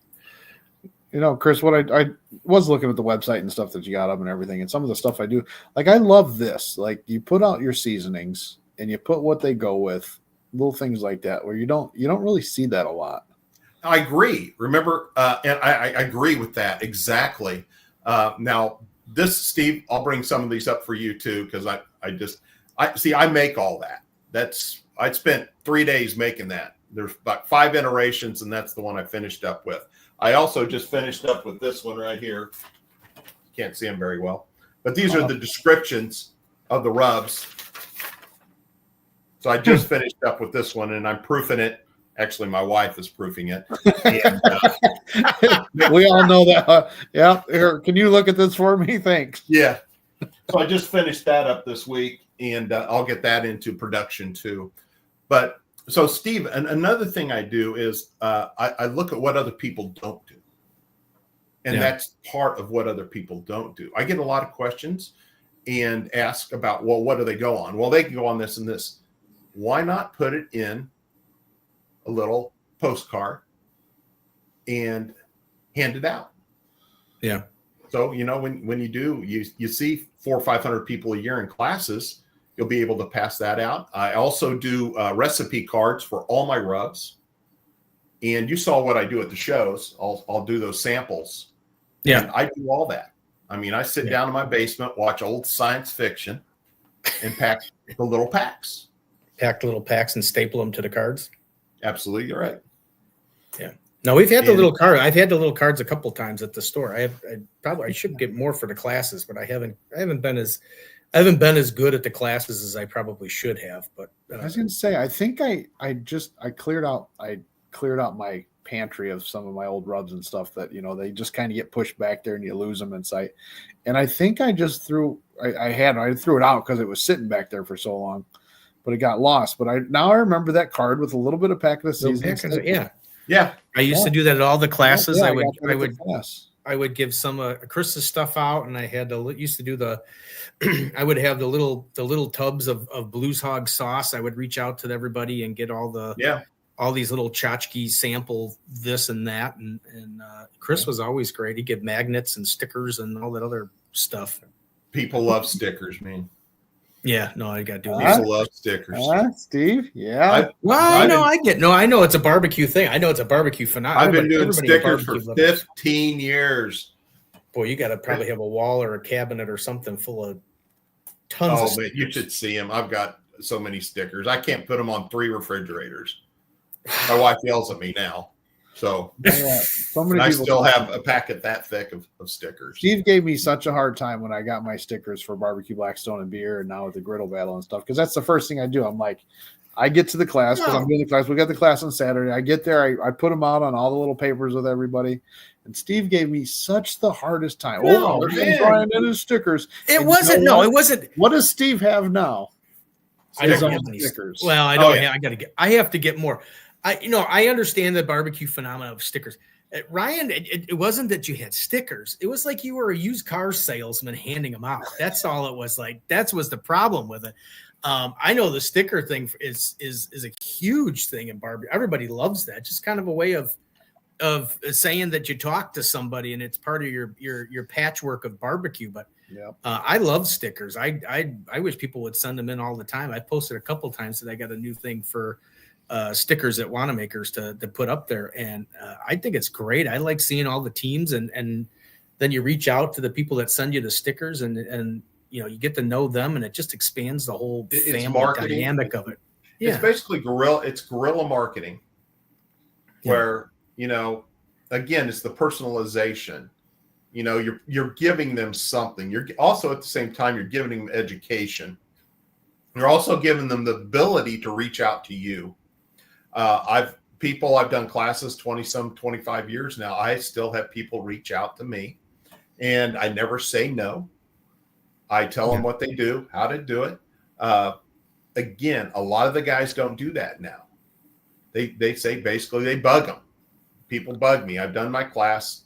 Chris, what I was looking at the website and stuff that you got up and everything, and some of the stuff I do, like I love this. Like you put out your seasonings and you put what they go with, little things like that, where you don't really see that a lot. I agree. Remember, and I agree with that exactly. Now, Steve, I'll bring some of these up for you too because I make all that. I spent 3 days making that. There's about 5 iterations, and that's the one I finished up with. I also just finished up with this one right here. Can't see them very well, but these are the descriptions of the rubs. So I just finished up with this one, and I'm proofing it. Actually, my wife is proofing it. And, we all know that. Yeah. Here, can you look at this for me? Thanks. Yeah. So I just finished that up this week, and I'll get that into production too. But so, Steve, another thing I do is I look at what other people don't do. And that's part of what other people don't do. I get a lot of questions and ask about, well, what do they go on? Well, they can go on this and this. Why not put it in a little postcard and hand it out? Yeah. So, when you do, you see 400 or 500 people a year in classes, you'll be able to pass that out. I also do recipe cards for all my rubs. And you saw what I do at the shows. I'll do those samples. Yeah. And I do all that. I mean, I sit down in my basement, watch old science fiction, and pack the little packs. Pack little packs and staple them to the cards. Absolutely, you're right. Yeah. No, we've had the little card. I've had the little cards a couple times at the store. I should get more for the classes, but I haven't been as good at the classes as I probably should have. But I was going to say, I think I cleared out my pantry of some of my old rubs and stuff that they just kind of get pushed back there and you lose them in sight. And I think I just threw it out because it was sitting back there for so long, but it got lost. But I remember that card with a little bit of packet of seasonings. Yeah. I used to do that at all the classes. Yeah, I would give some Chris's stuff out, and I used to do I would have the little tubs of Blues Hog sauce. I would reach out to everybody and get all these little tchotchkes, sample this and that, and Chris was always great. He'd give magnets and stickers and all that other stuff. People love stickers, man. Yeah, no, I got to do that. People love stickers. Steve, yeah. I know it's a barbecue thing. I know it's a barbecue phenomenon. I've been doing stickers for 15 years. Boy, you got to probably have a wall or a cabinet or something full of tons of stickers. You should see them. I've got so many stickers. I can't put them on 3 refrigerators. My wife yells at me now. So, so many and I people still have a packet that thick of stickers. Steve gave me such a hard time when I got my stickers for barbecue, Blackstone, and beer, and now with the griddle battle and stuff, because that's the first thing I do. I'm like, I get to the class because I'm doing the class. We got the class on Saturday. I get there, I put them out on all the little papers with everybody, and Steve gave me such the hardest time. No, Brian and his stickers. It wasn't. No, it wasn't. What does Steve have now? I don't His have own any stickers. Well, I don't. I have to get more. I understand the barbecue phenomenon of stickers. Ryan, it wasn't that you had stickers. It was like you were a used car salesman handing them out. That's all it was like. That was the problem with it. I know the sticker thing is a huge thing in barbecue. Everybody loves that. Just kind of a way of saying that you talk to somebody and it's part of your patchwork of barbecue. But I love stickers. I wish people would send them in all the time. I posted a couple times that I got a new thing for stickers at Wanamaker's to put up there, and I think it's great. I like seeing all the teams, and then you reach out to the people that send you the stickers, and you get to know them, and it just expands the whole family dynamic of it. Yeah. It's basically guerrilla marketing, where again, it's the personalization. You're giving them something. You're also at the same time you're giving them education. You're also giving them the ability to reach out to you. I've done classes 25 years now. I still have people reach out to me, and I never say no. I tell them what they do, how to do it. Again, a lot of the guys don't do that now. They say basically they bug them. People bug me. I've done my class,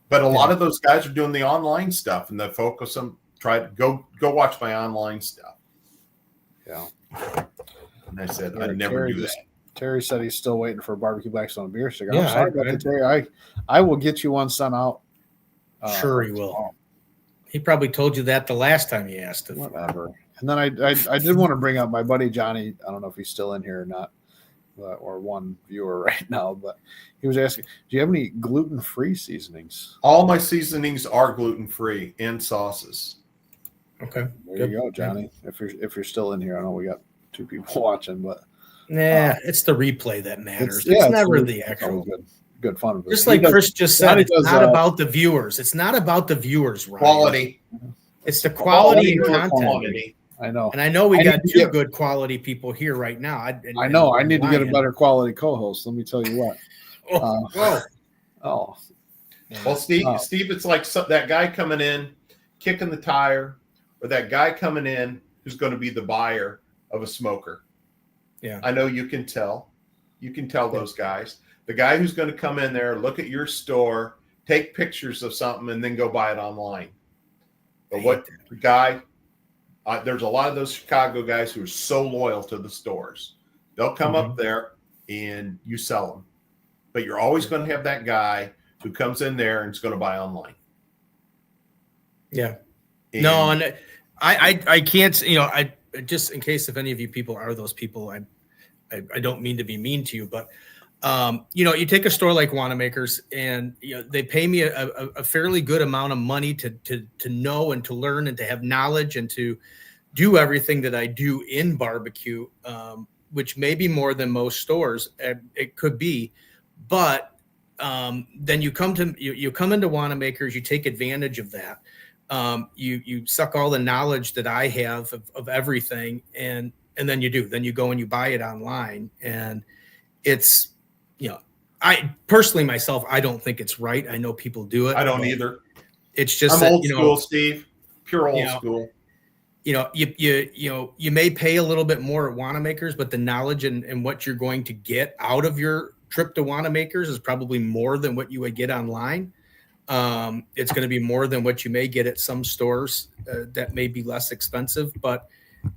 but a lot of those guys are doing the online stuff, and they focus on go watch my online stuff. Yeah. And I said, I never do that. Terry said he's still waiting for a barbecue Blackstone beer cigar. Yeah, I'm sorry about that, Terry. I will get you one sent out. Sure he will. He probably told you that the last time you asked him. Whatever. And then I did want to bring up my buddy Johnny. I don't know if he's still in here or not, or one viewer right now, but he was asking, do you have any gluten-free seasonings? All my seasonings are gluten-free and sauces. Okay. There you go, Johnny. If you're still in here, I know we got 2 people watching, but it's the replay that matters. It's never the actual good fun. Just like Chris just said, it's not about the viewers. It's not about the viewers, Ryan. Quality. It's the quality and content. Quality. I know. And I know we got 2 good quality people here right now. I know. I need to get a better quality co-host. Let me tell you what. Well, Steve, it's like that guy coming in, kicking the tire, or that guy coming in who's going to be the buyer of a smoker. Yeah. I know you can tell. You can tell those guys. The guy who's going to come in there, look at your store, take pictures of something, and then go buy it online. But there's a lot of those Chicago guys who are so loyal to the stores. They'll come up there and you sell them. But you're always going to have that guy who comes in there and is going to buy online. Yeah. And I can't, I just in case if any of you people are those people, I don't mean to be mean to you, but you take a store like Wanamaker's, and they pay me a fairly good amount of money to know and to learn and to have knowledge and to do everything that I do in barbecue, which may be more than most stores. It could be, but then you come into Wanamaker's, you take advantage of that. You suck all the knowledge that I have of everything, and then you go and you buy it online, and it's, I personally myself, I don't think it's right. I know people do it. I don't either. It's just I'm old school, Steve. Pure old school. You may pay a little bit more at Wanamaker's, but the knowledge and what you're going to get out of your trip to Wanamaker's is probably more than what you would get online. It's going to be more than what you may get at some stores that may be less expensive, but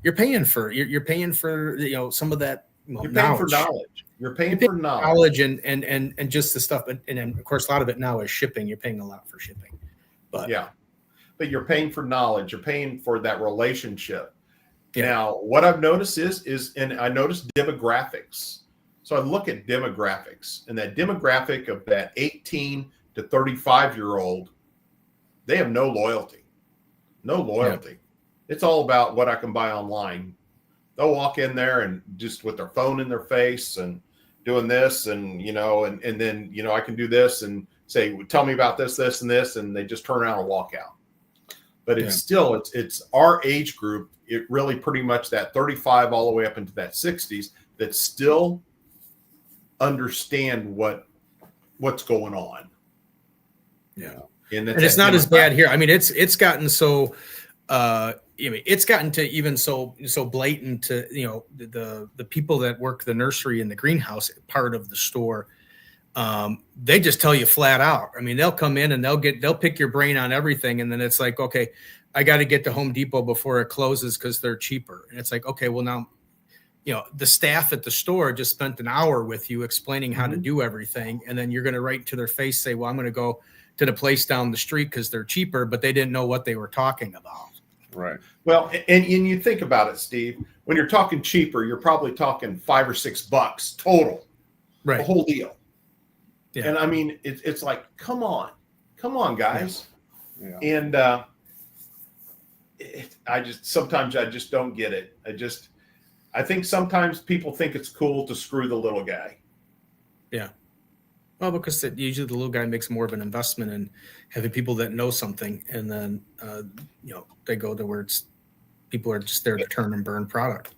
you're paying for some of that. You're paying for knowledge. You're paying for knowledge and just the stuff. And of course, a lot of it now is shipping. You're paying a lot for shipping. But but you're paying for knowledge. You're paying for that relationship. Yeah. Now, what I've noticed and I noticed demographics. So I look at demographics, and that demographic of that 18 to 35-year-old, they have no loyalty. No loyalty. Yeah. It's all about what I can buy online. They'll walk in there and just with their phone in their face and doing this, and and then I can do this, and say, well, tell me about this, this, and this, and they just turn around and walk out. But it's still it's our age group. It really pretty much that 35 all the way up into that 60s that still understand what's going on. Yeah, and it's not as bad here. I mean, it's gotten so. It's gotten to even so blatant to the people that work the nursery and the greenhouse part of the store. They just tell you flat out. I mean, they'll come in and they'll pick your brain on everything, and then it's like, okay, I got to get to Home Depot before it closes because they're cheaper. And it's like, okay, well now, the staff at the store just spent an hour with you explaining how to do everything, and then you're going to right to their face say, well, I'm going to go to the place down the street because they're cheaper, but they didn't know what they were talking about. Right. Well, and you think about it, Steve, when you're talking cheaper, you're probably talking $5 or $6 total, right? The whole deal. Yeah. And I mean, it's like, come on, guys. Yeah. And sometimes I just don't get it. I think sometimes people think it's cool to screw the little guy. Yeah. Well, because usually the little guy makes more of an investment in having people that know something, and then they go to where people are just there to turn and burn product.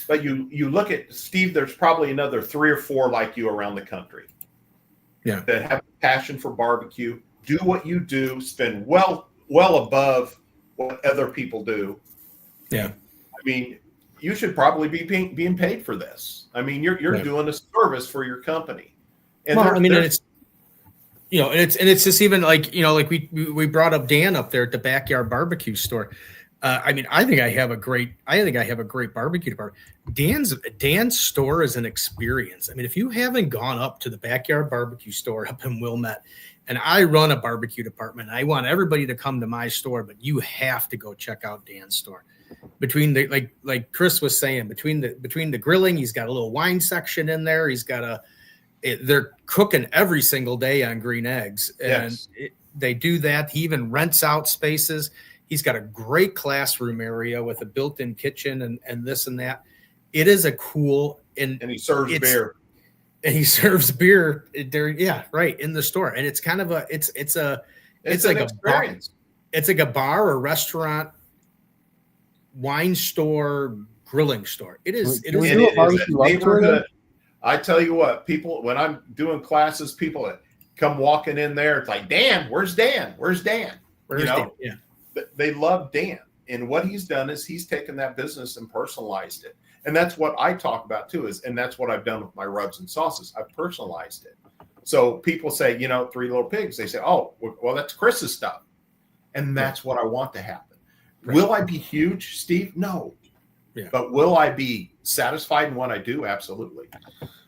But you look at Steve. There's probably another 3 or 4 like you around the country. Yeah, that have a passion for barbecue. Do what you do. Spend well above what other people do. Yeah, I mean, you should probably be being paid for this. I mean, you're right. doing a service for your company. And well, I mean, it's it's just even like like we brought up Dan up there at the backyard barbecue store. I mean, I think I have a great barbecue department. Dan's store is an experience. I mean, if you haven't gone up to the backyard barbecue store up in Wilmette, and I run a barbecue department, I want everybody to come to my store, but you have to go check out Dan's store. Between the like Chris was saying, between the grilling, he's got a little wine section in there. He's got they're cooking every single day on green eggs, and yes. They do that. He even rents out spaces. He's got a great classroom area with a built-in kitchen and this and that. It is a cool and he serves beer. And he serves beer there, right in the store. And it's kind of it's like a experience. It's like a bar or restaurant, wine store, grilling store. It is. It is a neighborhood. I tell you what, people, when I'm doing classes, people that come walking in there, it's like, Dan, where's Dan? Where's Dan? Dan? Yeah. They love Dan. And what he's done is he's taken that business and personalized it. And that's what I talk about too, and that's what I've done with my rubs and sauces. I've personalized it. So people say, Three Little Pigs. They say, oh, well, that's Chris's stuff. And that's what I want to happen. Right. Will I be huge, Steve? No. Yeah. But will I be satisfied in what I do? Absolutely.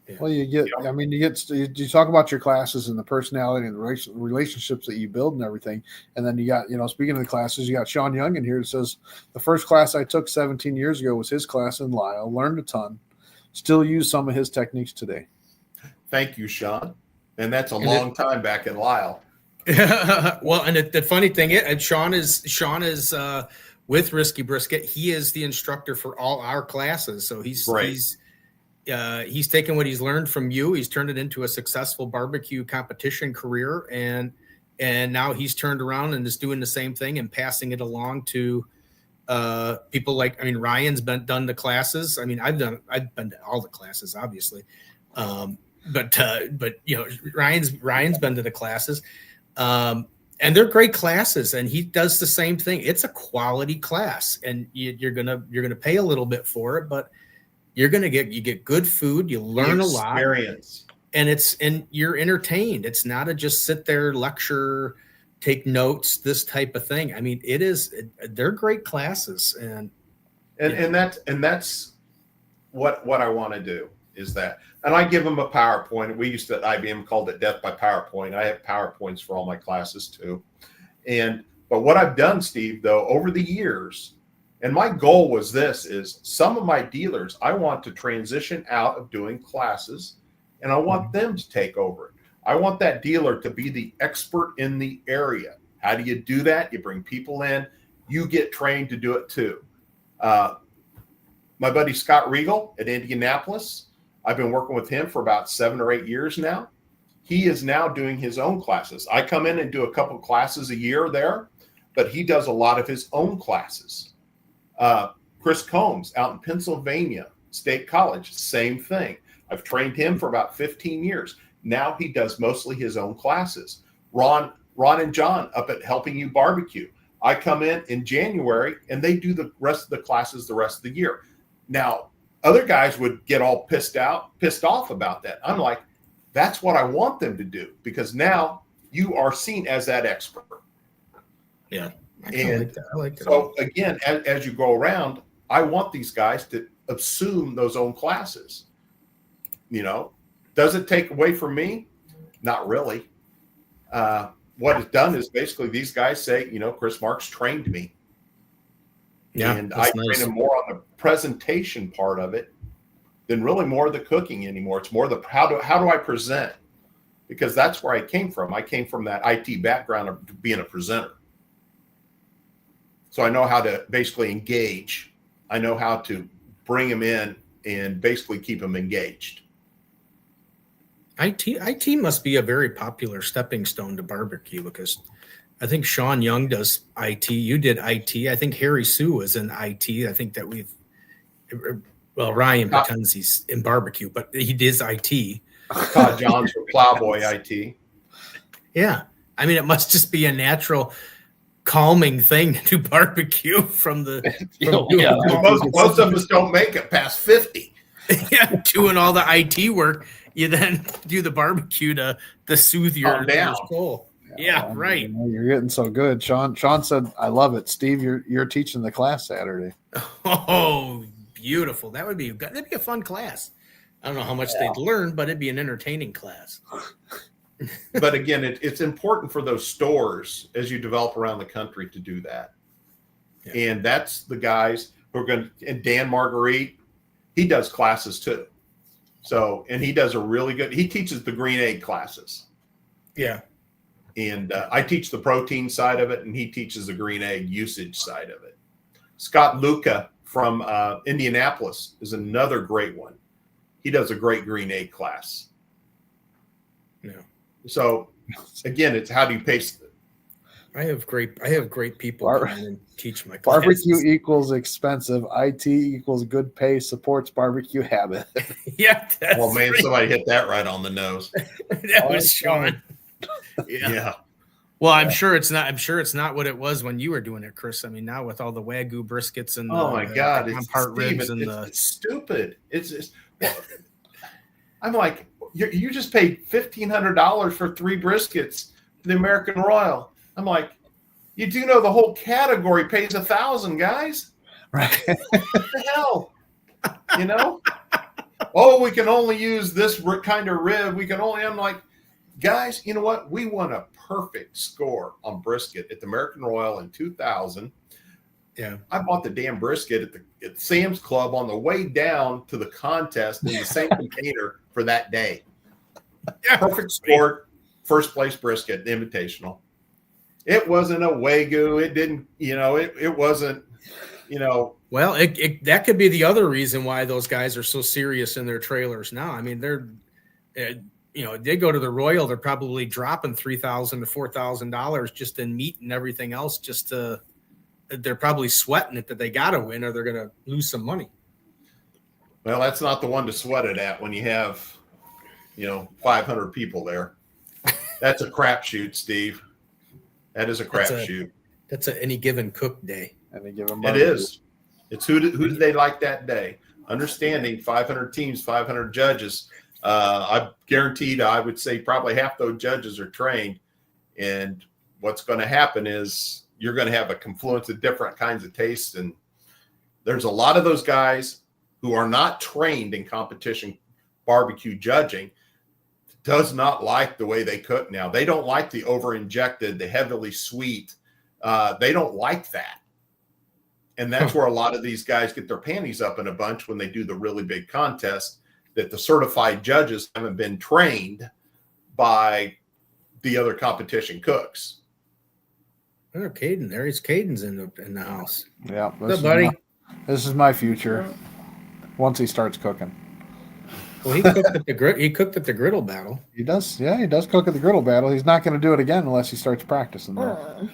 Yeah. Well, you talk about your classes and the personality and the relationships that you build and everything. And then you got, speaking of the classes, you got Sean Young in here that says the first class I took 17 years ago was his class in Lyle. Learned a ton. Still use some of his techniques today. Thank you, Sean. And that's a long time back in Lyle. Well, and the funny thing is, Sean is with Risky Brisket. He is the instructor for all our classes. So he's taken what he's learned from you. He's turned it into a successful barbecue competition career. And now he's turned around and is doing the same thing and passing it along to people Ryan's done the classes. I mean, I've been to all the classes, obviously. But Ryan's been to the classes. And they're great classes, and he does the same thing. It's a quality class, and you're gonna pay a little bit for it, but you get good food, you learn a lot, and you're entertained. It's not a just sit there, lecture, take notes, this type of thing. I mean, they're great classes, and that's what I want to do is that. And I give them a PowerPoint. We used to at IBM called it Death by PowerPoint. I have PowerPoints for all my classes too. But what I've done, Steve, though, over the years, and my goal was is some of my dealers, I want to transition out of doing classes, and I want them to take over it. I want that dealer to be the expert in the area. How do you do that? You bring people in. You get trained to do it too. My buddy Scott Regal at Indianapolis, I've been working with him for about 7 or 8 years now. He is now doing his own classes. I come in and do a couple classes a year there, but he does a lot of his own classes. Chris Combs out in Pennsylvania State College, same thing. I've trained him for about 15 years. Now he does mostly his own classes. Ron and John up at Helping You Barbecue. I come in January and they do the rest of the classes the rest of the year. Now, other guys would get all pissed off about that. I'm like, that's what I want them to do, because now you are seen as that expert. Yeah. I like that. So again, as you go around, I want these guys to assume those own classes. Does it take away from me? Not really. What it's done is basically these guys say, Chris Marks trained me. Yeah, and I train them more on the presentation part of it than really more of the cooking anymore. It's more the how do I present? Because that's where I came from. I came from that IT background of being a presenter. So I know how to basically engage. I know how to bring them in and basically keep them engaged. IT must be a very popular stepping stone to barbecue, because I think Sean Young does IT. You did IT. I think Harry Sue was in IT. I think that Ryan pretends he's in barbecue, but he does IT. Todd Johns for Plowboy IT. Yeah. I mean, it must just be a natural calming thing to do barbecue from the. Most of us don't make it past 50. Yeah, doing all the IT work, you then do the barbecue to soothe your soul. Yeah, right. You're getting so good. Sean said, "I love it, Steve. You're teaching the class Saturday." Oh, beautiful! That'd be a fun class. I don't know how much they'd learn, but it'd be an entertaining class. But again, it's important for those stores as you develop around the country to do that. Yeah. And that's the guys who are going to. And Dan Marguerite, he does classes too. So, and he does he teaches the green egg classes. Yeah. And I teach the protein side of it, and he teaches the green egg usage side of it. Scott Luca from Indianapolis is another great one. He does a great green egg class. Yeah. So again, it's how do you pace it? I have great people come in and teach my classes. Barbecue equals expensive. IT equals good pay, supports barbecue habit. Yeah. Well, man, somebody hit that right on the nose. That was Sean. Yeah. Well, I'm sure it's not what it was when you were doing it, Chris. I mean, now with all the Wagyu briskets and it's stupid. It's just, I'm like, you just paid $1,500 for 3 briskets for the American Royal. I'm like, you do know the whole category pays $1,000, guys. Right? What the hell? Oh, we can only use this kind of rib. I'm like, guys, you know what? We won a perfect score on brisket at the American Royal in 2000. Yeah. I bought the damn brisket at Sam's Club on the way down to the contest in the same container for that day. Yeah. Perfect score, first place brisket, invitational. It wasn't a Wagyu. It didn't, it wasn't, Well, that could be the other reason why those guys are so serious in their trailers now. I mean, they go to the Royal, they're probably dropping $3,000 to $4,000 just in meat and everything else. They're probably sweating it that they got to win, or they're going to lose some money. Well, that's not the one to sweat it at when you have, 500 people there. That's a crapshoot, Steve. That is a crapshoot. That's any given cook day. It is. It's who do they like that day? Understanding 500 teams, 500 judges. I guaranteed I would say probably half those judges are trained. And what's going to happen is you're going to have a confluence of different kinds of tastes. And there's a lot of those guys who are not trained in competition barbecue judging, does not like the way they cook now. They don't like the over-injected, the heavily sweet. They don't like that. And that's where a lot of these guys get their panties up in a bunch when they do the really big contest, that the certified judges haven't been trained by the other competition cooks. Oh, Caden. There's Caden's in the house. Yeah. What's up, buddy? This is my future once he starts cooking. Well, he cooked at the He cooked at the griddle battle. He does. Yeah, he does cook at the griddle battle. He's not going to do it again unless he starts practicing. Though.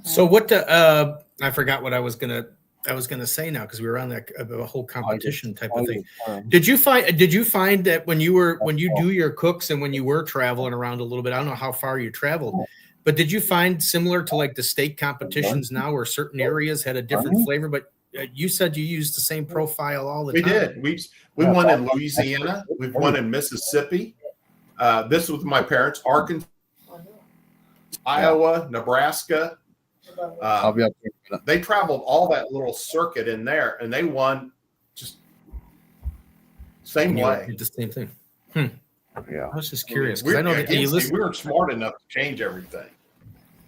So what the I forgot what I was gonna say now because we were on that a whole competition type of thing. Did you find that when you do your cooks and when you were traveling around a little bit, I don't know how far you traveled, but did you find similar to like the steak competitions now where certain areas had a different flavor, but you said you used the same profile all the time. We did. We won in Louisiana. We've won in Mississippi. This was my parents, Arkansas, Iowa, Nebraska. I'll be up there. They traveled all that little circuit in there, and they won just same way. Did the same thing. Yeah, I was just curious because I know that we weren't smart enough to change everything.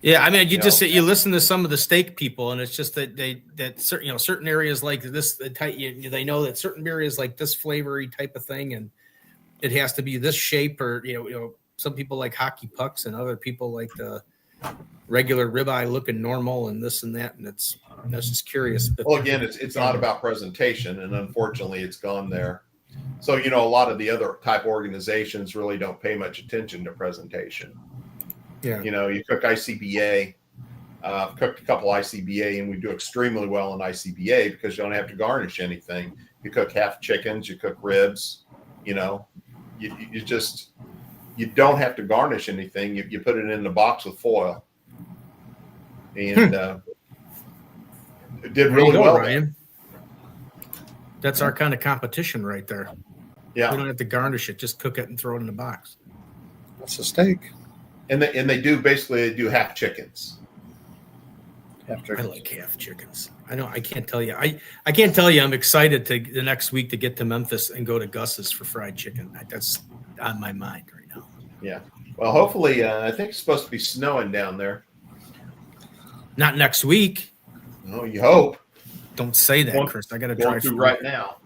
Yeah, I mean, you listen to some of the steak people, and it's just that certain areas like this, they know that certain areas like this flavory type of thing, and it has to be this shape, or some people like hockey pucks, and other people like the regular ribeye looking normal, and this and that, and I was just curious. Well, again, it's not about presentation, and unfortunately, it's gone there. So a lot of the other type organizations really don't pay much attention to presentation. Yeah. You cook ICBA, cooked a couple ICBA, and we do extremely well in ICBA because you don't have to garnish anything. You cook half chickens, you cook ribs, you don't have to garnish anything. You put it in the box with foil. And it did really well. Ryan. That's our kind of competition right there. Yeah. We don't have to garnish it, just cook it and throw it in the box. That's a steak. And they do half chickens. I like half chickens. I know. I can't tell you. I can't tell you. I'm excited the next week to get to Memphis and go to Gus's for fried chicken. That's on my mind right now. Yeah. Well, hopefully, I think it's supposed to be snowing down there. Not next week. Oh, you hope. Don't say that, Chris. I got to drive through right now.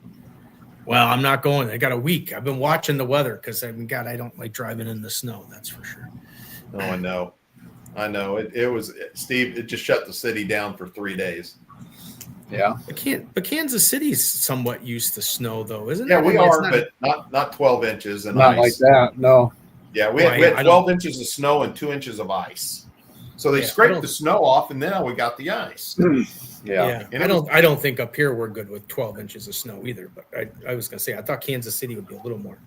Well, I'm not going. I got a week. I've been watching the weather because I don't like driving in the snow. That's for sure. Oh, I know. It was Steve. It just shut the city down for 3 days. Yeah. But Kansas City's somewhat used to snow, though, isn't it? Yeah, we are, but not 12 inches and not ice. Like that. No. Yeah, we had 12 inches of snow and 2 inches of ice. So they scraped the snow off, and now we got the ice. Yeah. I don't think up here we're good with 12 inches of snow either. But I was gonna say I thought Kansas City would be a little more.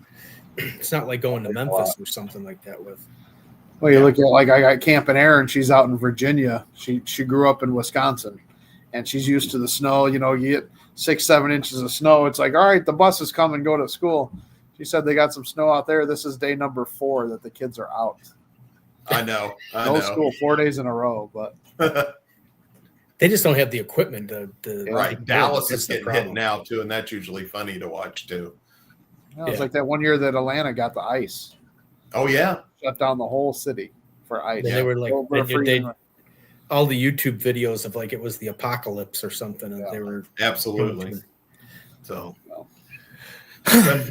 It's not like going to Memphis or something like that with. Well, you look at I got Camping Erin. She's out in Virginia. She grew up in Wisconsin, and she's used to the snow. You get 6-7 inches of snow. It's like, all right, the buses come and go to school. She said they got some snow out there. This is day number 4 that the kids are out. I know. No school 4 days in a row, but they just don't have the equipment to right. Dallas is getting hit now too, and that's usually funny to watch too. It's like that one year that Atlanta got the ice. Oh yeah, shut down the whole city for ice. They were like all the YouTube videos of like it was the apocalypse or something, and they were absolutely. So, but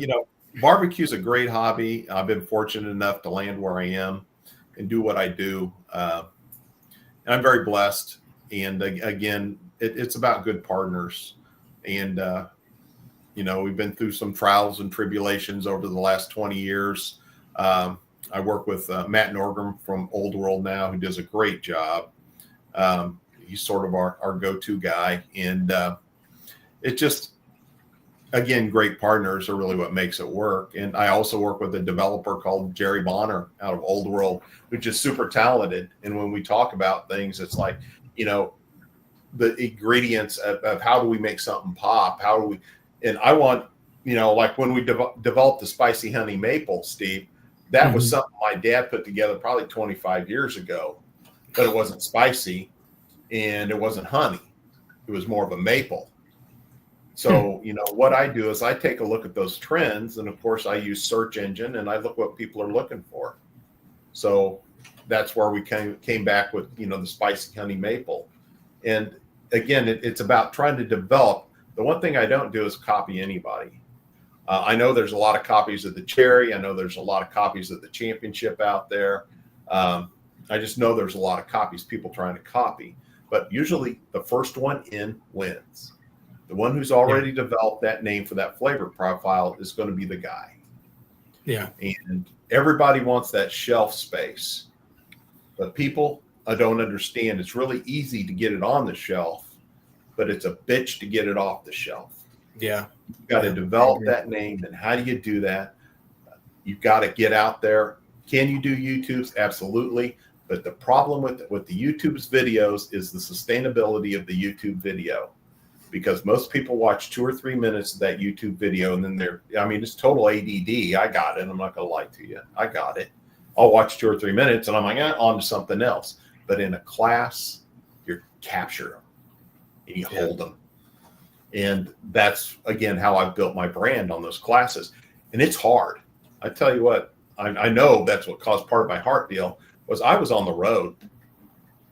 barbecue is a great hobby. I've been fortunate enough to land where I am and do what I do. And I'm very blessed. And again, it's about good partners. And, we've been through some trials and tribulations over the last 20 years. I work with Matt Norgrim from Old World now, who does a great job. He's sort of our go-to guy. And it just, again, great partners are really what makes it work. And I also work with a developer called Jerry Bonner out of Old World, which is super talented. And when we talk about things, it's like, the ingredients of how do we make something pop? How do we, and I want, like when we developed the spicy honey maple, Steve, that was something my dad put together probably 25 years ago, but it wasn't spicy and it wasn't honey. It was more of a maple. So, what I do is I take a look at those trends, and of course I use search engine and I look what people are looking for. So that's where we came back with, the spicy honey maple. And again, it's about trying to develop. The one thing I don't do is copy anybody. I know there's a lot of copies of the cherry. I know there's a lot of copies of the championship out there. I just know there's a lot of copies people trying to copy, but usually the first one in wins. The one who's already developed that name for that flavor profile is going to be the guy. Yeah. And everybody wants that shelf space. But people don't understand it's really easy to get it on the shelf, but it's a bitch to get it off the shelf. Yeah. You've got to develop that name. And how do you do that? You've got to get out there. Can you do YouTubes? Absolutely. But the problem with the YouTube's videos is the sustainability of the YouTube video, because most people watch 2 or 3 minutes of that YouTube video and then it's total ADD. I got it. I'm not going to lie to you. I got it. I'll watch 2 or 3 minutes and I'm like, on to something else. But in a class, you capture them and you hold them. And that's, again, how I've built my brand on those classes. And it's hard. I tell you what, I know that's what caused part of my heart deal was I was on the road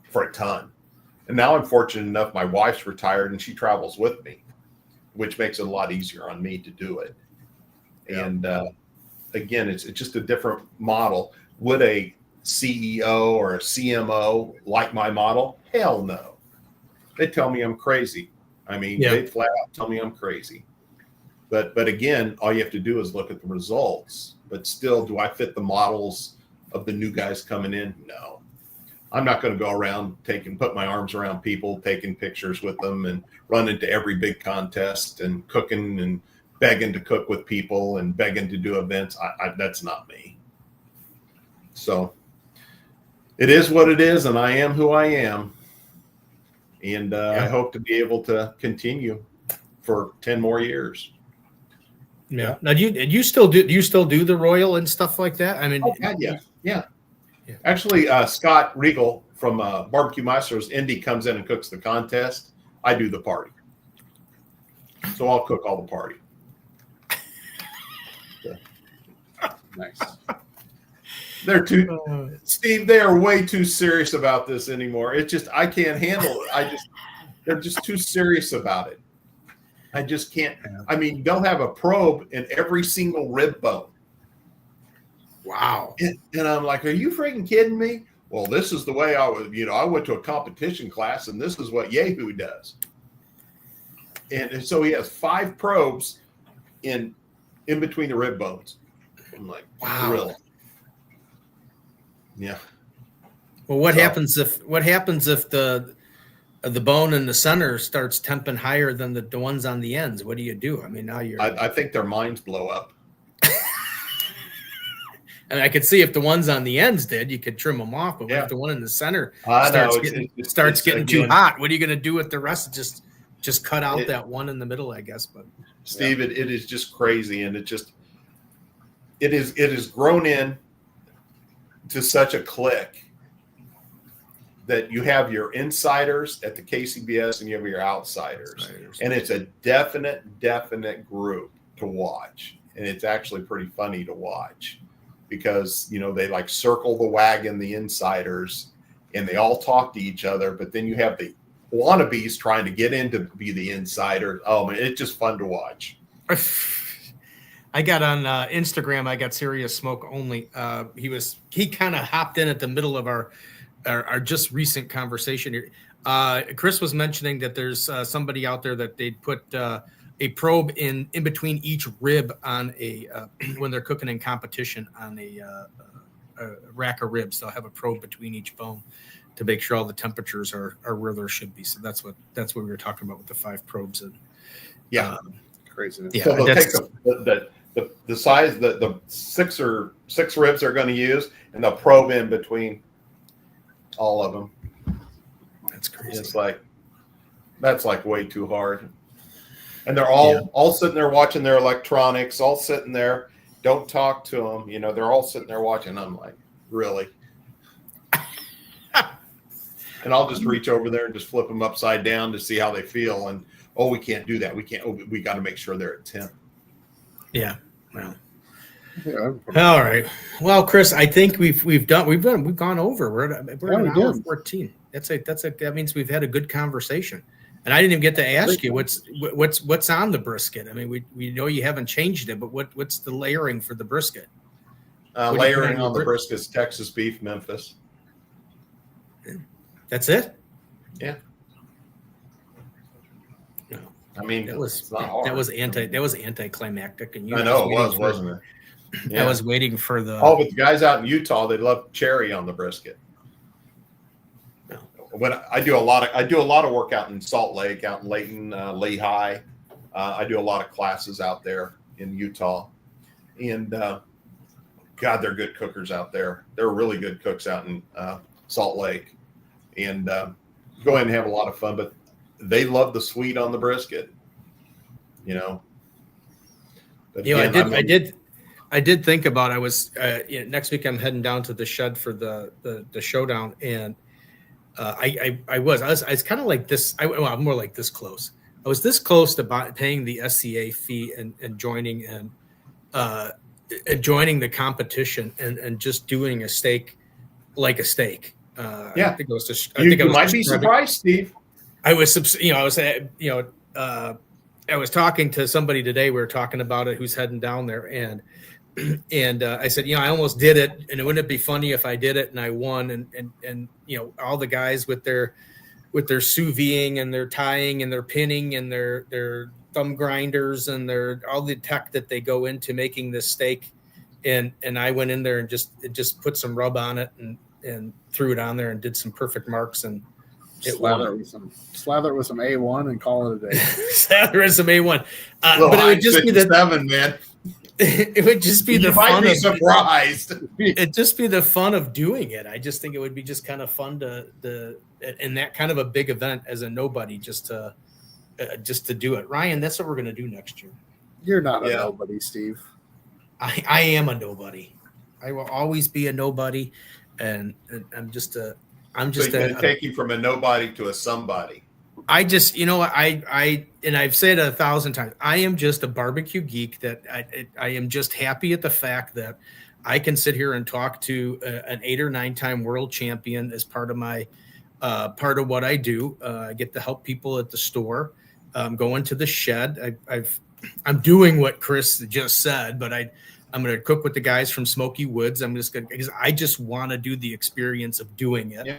for a ton. And now I'm fortunate enough, my wife's retired and she travels with me, which makes it a lot easier on me to do it. Yeah. And again, it's just a different model. Would a CEO or a CMO like my model? Hell no. They tell me I'm crazy. They flat out tell me I'm crazy. But again, all you have to do is look at the results. But still, do I fit the models of the new guys coming in? No. I'm not going to go around put my arms around people, taking pictures with them and running to every big contest and cooking and begging to cook with people and begging to do events. That's not me. So it is what it is, and I am who I am. And I hope to be able to continue for 10 more years. Yeah. Now, do you still do the Royal and stuff like that? Yeah. Actually, Scott Regal from Barbecue Maestros Indy comes in and cooks the contest. I do the party. So I'll cook all the party. Nice. Steve, they are way too serious about this anymore. It's just, I can't handle it. They're just too serious about it. I just can't. They'll have a probe in every single rib bone. Wow. And I'm like, are you freaking kidding me? Well, this is the way I was, I went to a competition class and this is what Yahoo does. And so he has 5 probes in between the rib bones. I'm like, wow. Really? Yeah. Well, what happens if the bone in the center starts temping higher than the ones on the ends? What do you do? Now you're. I think their minds blow up. I could see if the ones on the ends did, you could trim them off. But if the one in the center starts getting too hot, what are you going to do with the rest? Just cut out that one in the middle, I guess. But Steve, it is just crazy, and it is grown in to such a clique that you have your insiders at the KCBS and you have your outsiders. And it's a definite group to watch. And it's actually pretty funny to watch because, they like circle the wagon, the insiders, and they all talk to each other. But then you have the wannabes trying to get in to be the insider. Oh man, it's just fun to watch. I got on Instagram. I got Serious Smoke Only. He kind of hopped in at the middle of our just recent conversation here. Chris was mentioning that there's somebody out there that they'd put a probe in between each rib on a when they're cooking in competition on a rack of ribs. They'll have a probe between each bone to make sure all the temperatures are where there should be. So that's what we were talking about with the 5 probes. And craziness. Yeah, so they'll take the size, the 6 ribs they're going to use, and they'll probe in between all of them. That's crazy. It's that's way too hard. And they're all sitting there watching their electronics, all sitting there. Don't talk to them. They're all sitting there watching. I'm like, really? And I'll just reach over there and just flip them upside down to see how they feel. And we can't do that. We can't. We got to make sure they're at 10. Yeah. Well. Yeah, all right. Well, Chris, I think we've gone over. We're at an hour 14. That means we've had a good conversation. And I didn't even get to ask you what's on the brisket. We know you haven't changed it, but what's the layering for the brisket? Layering on the brisket is Texas beef, Memphis. That's it? Yeah. I mean, That was anticlimactic, and I know it was, wasn't it? Yeah. I was waiting for the. Oh, but the guys out in Utah, they love cherry on the brisket. No. When I do a lot of work out in Salt Lake, out in Layton, Lehigh. I do a lot of classes out there in Utah, and God, they're good cookers out there. They're really good cooks out in Salt Lake, and go in and have a lot of fun. But they love the sweet on the brisket, you know. But again, I did think about. I was next week. I'm heading down to the shed for the showdown, and I was kind of like this. I'm more like this close. I was this close to paying the SCA fee and joining joining the competition and just doing a steak like a steak. Yeah, I think it was just. You might be surprised, Steve. I was talking to somebody today. We were talking about it. Who's heading down there, and I said, I almost did it, and wouldn't it be funny if I did it and I won? And all the guys with their sous videing and their tying and their pinning and their thumb grinders and all the tech that they go into making this steak, and I went in there and just put some rub on it and threw it on there and did some perfect marks and. Slather it with some A1 and call it a day. Slather with some A1, but it would just be man. It would just be the fun. Might be surprised. It'd just be the fun of doing it. I just think it would be just kind of fun to in that kind of a big event as a nobody just to do it. Ryan, that's what we're going to do next year. You're not a nobody, Steve. I am a nobody. I will always be a nobody, and I'm just a. I'm just going to take you from a nobody to a somebody. I just, and I've said it 1,000 times. I am just a barbecue geek. That I am just happy at the fact that I can sit here and talk to an 8 or 9 time world champion as part of my part of what I do. I get to help people at the store, go into the shed. I'm doing what Chris just said, but I'm going to cook with the guys from Smoky Woods. I'm just going because I just want to do the experience of doing it. Yeah.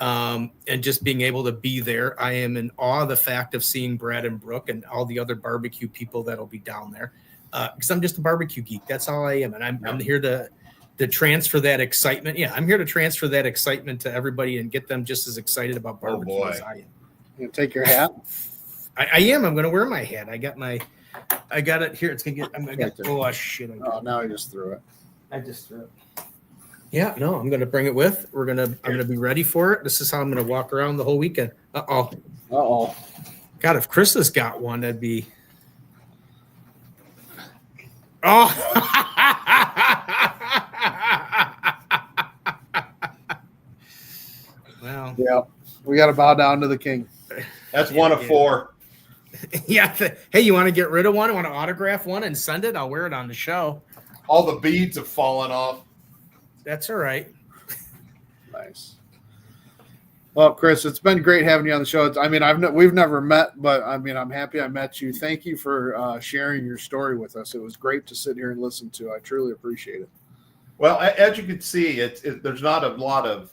And just being able to be there. I am in awe of the fact of seeing Brad and Brooke and all the other barbecue people that'll be down there. Because I'm just a barbecue geek. That's all I am. And I'm here to transfer that excitement. Yeah, I'm here to transfer that excitement to everybody and get them just as excited about barbecue as I am. You take your hat? I am. I'm going to wear my hat. I got it here. It's gonna get. Oh shit! Now I just threw it. I just threw it. Yeah, no, I'm gonna bring it with. I'm gonna be ready for it. This is how I'm gonna walk around the whole weekend. God, if Chris has got one, that'd be. Oh. Well. Yeah, we got to bow down to the king. That's one of 4. Yeah. Hey, you want to get rid of one? Want to autograph one and send it? I'll wear it on the show. All the beads have fallen off. That's all right. Nice. Well, Chris, it's been great having you on the show. We've never met, but I'm happy I met you. Thank you for sharing your story with us. It was great to sit here and listen to. I truly appreciate it. Well, as you can see, there's not a lot of.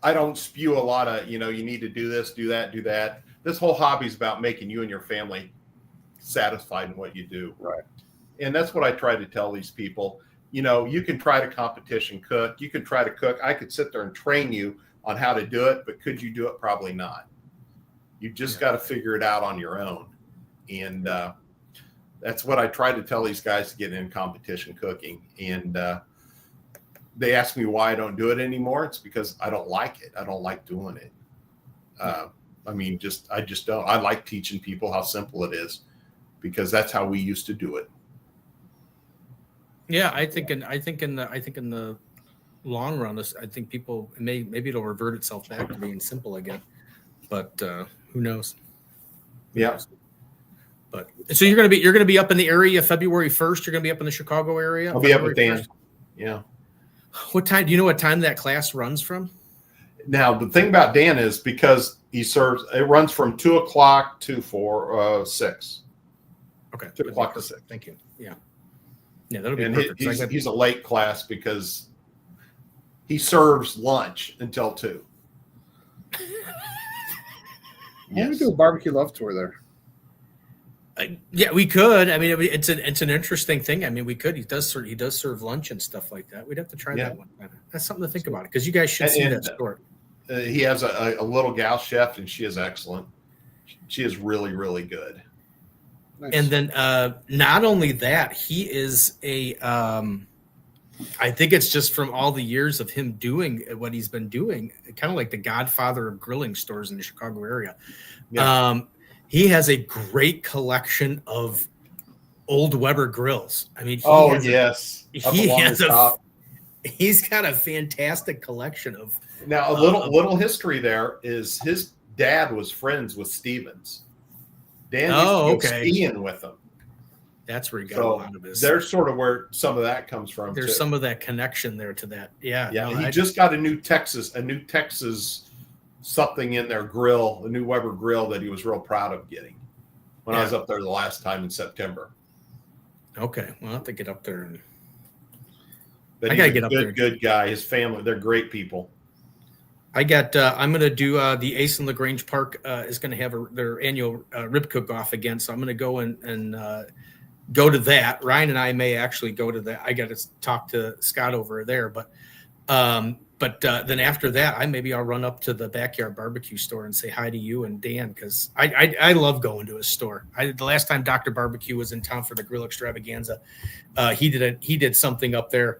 I don't spew a lot of, you need to do this, do that, do that. This whole hobby is about making you and your family satisfied in what you do. Right. And that's what I try to tell these people. You can try to competition cook. You can try to cook. I could sit there and train you on how to do it, but could you do it? Probably not. You just got to figure it out on your own. And that's what I try to tell these guys to get in competition cooking. And they ask me why I don't do it anymore. It's because I don't like it. I don't like doing it. I just don't. I like teaching people how simple it is because that's how we used to do it. Yeah, I think in the long run, I think people maybe it'll revert itself back to being simple again, but who knows? Yeah. But so you're gonna be up in the area February 1st. You're gonna be up in the Chicago area. I'll be up with Dan. Yeah. What time? Do you know what time that class runs from? Now the thing about Dan is because he serves, it runs from 2:00 to 6. Okay. 2:00 to 6. Thank you. Yeah. Yeah, that'll be and perfect. He's a late class because he serves lunch until 2. Why don't we do a barbecue love tour there? Yeah, we could. I mean, it's an interesting thing. I mean, we could. He does serve lunch and stuff like that. We'd have to try that one. That's something to think about because you guys should see that store. He has a little gal chef, and she is excellent. She is really, really good. Nice. And then not only that, he is a. I think it's just from all the years of him doing what he's been doing, kind of like the godfather of grilling stores in the Chicago area. Yeah. He has a great collection of old Weber grills. I mean, he's got a fantastic collection of. Now, a little history there is his dad was friends with Stevens. Dan used to go skiing with him. That's where he got a lot of his. There's sort of where some of that comes from. There's some of that connection there to that. Yeah. Yeah. He just got a new Texas something in their grill, a new Weber grill that he was real proud of getting when I was up there the last time in September. Okay. Well, I'll have to get up there. I got to get up there. Good guy. His family, they're great people. I'm going to do the Ace in LaGrange Park is going to have their annual rib cook-off again. So I'm going to go and go to that. Ryan and I may actually go to that. I got to talk to Scott over there, but then after that, maybe I'll run up to the Backyard Barbecue store and say hi to you and Dan because I love going to his store. The last time Dr. Barbecue was in town for the Grill Extravaganza, he did something up there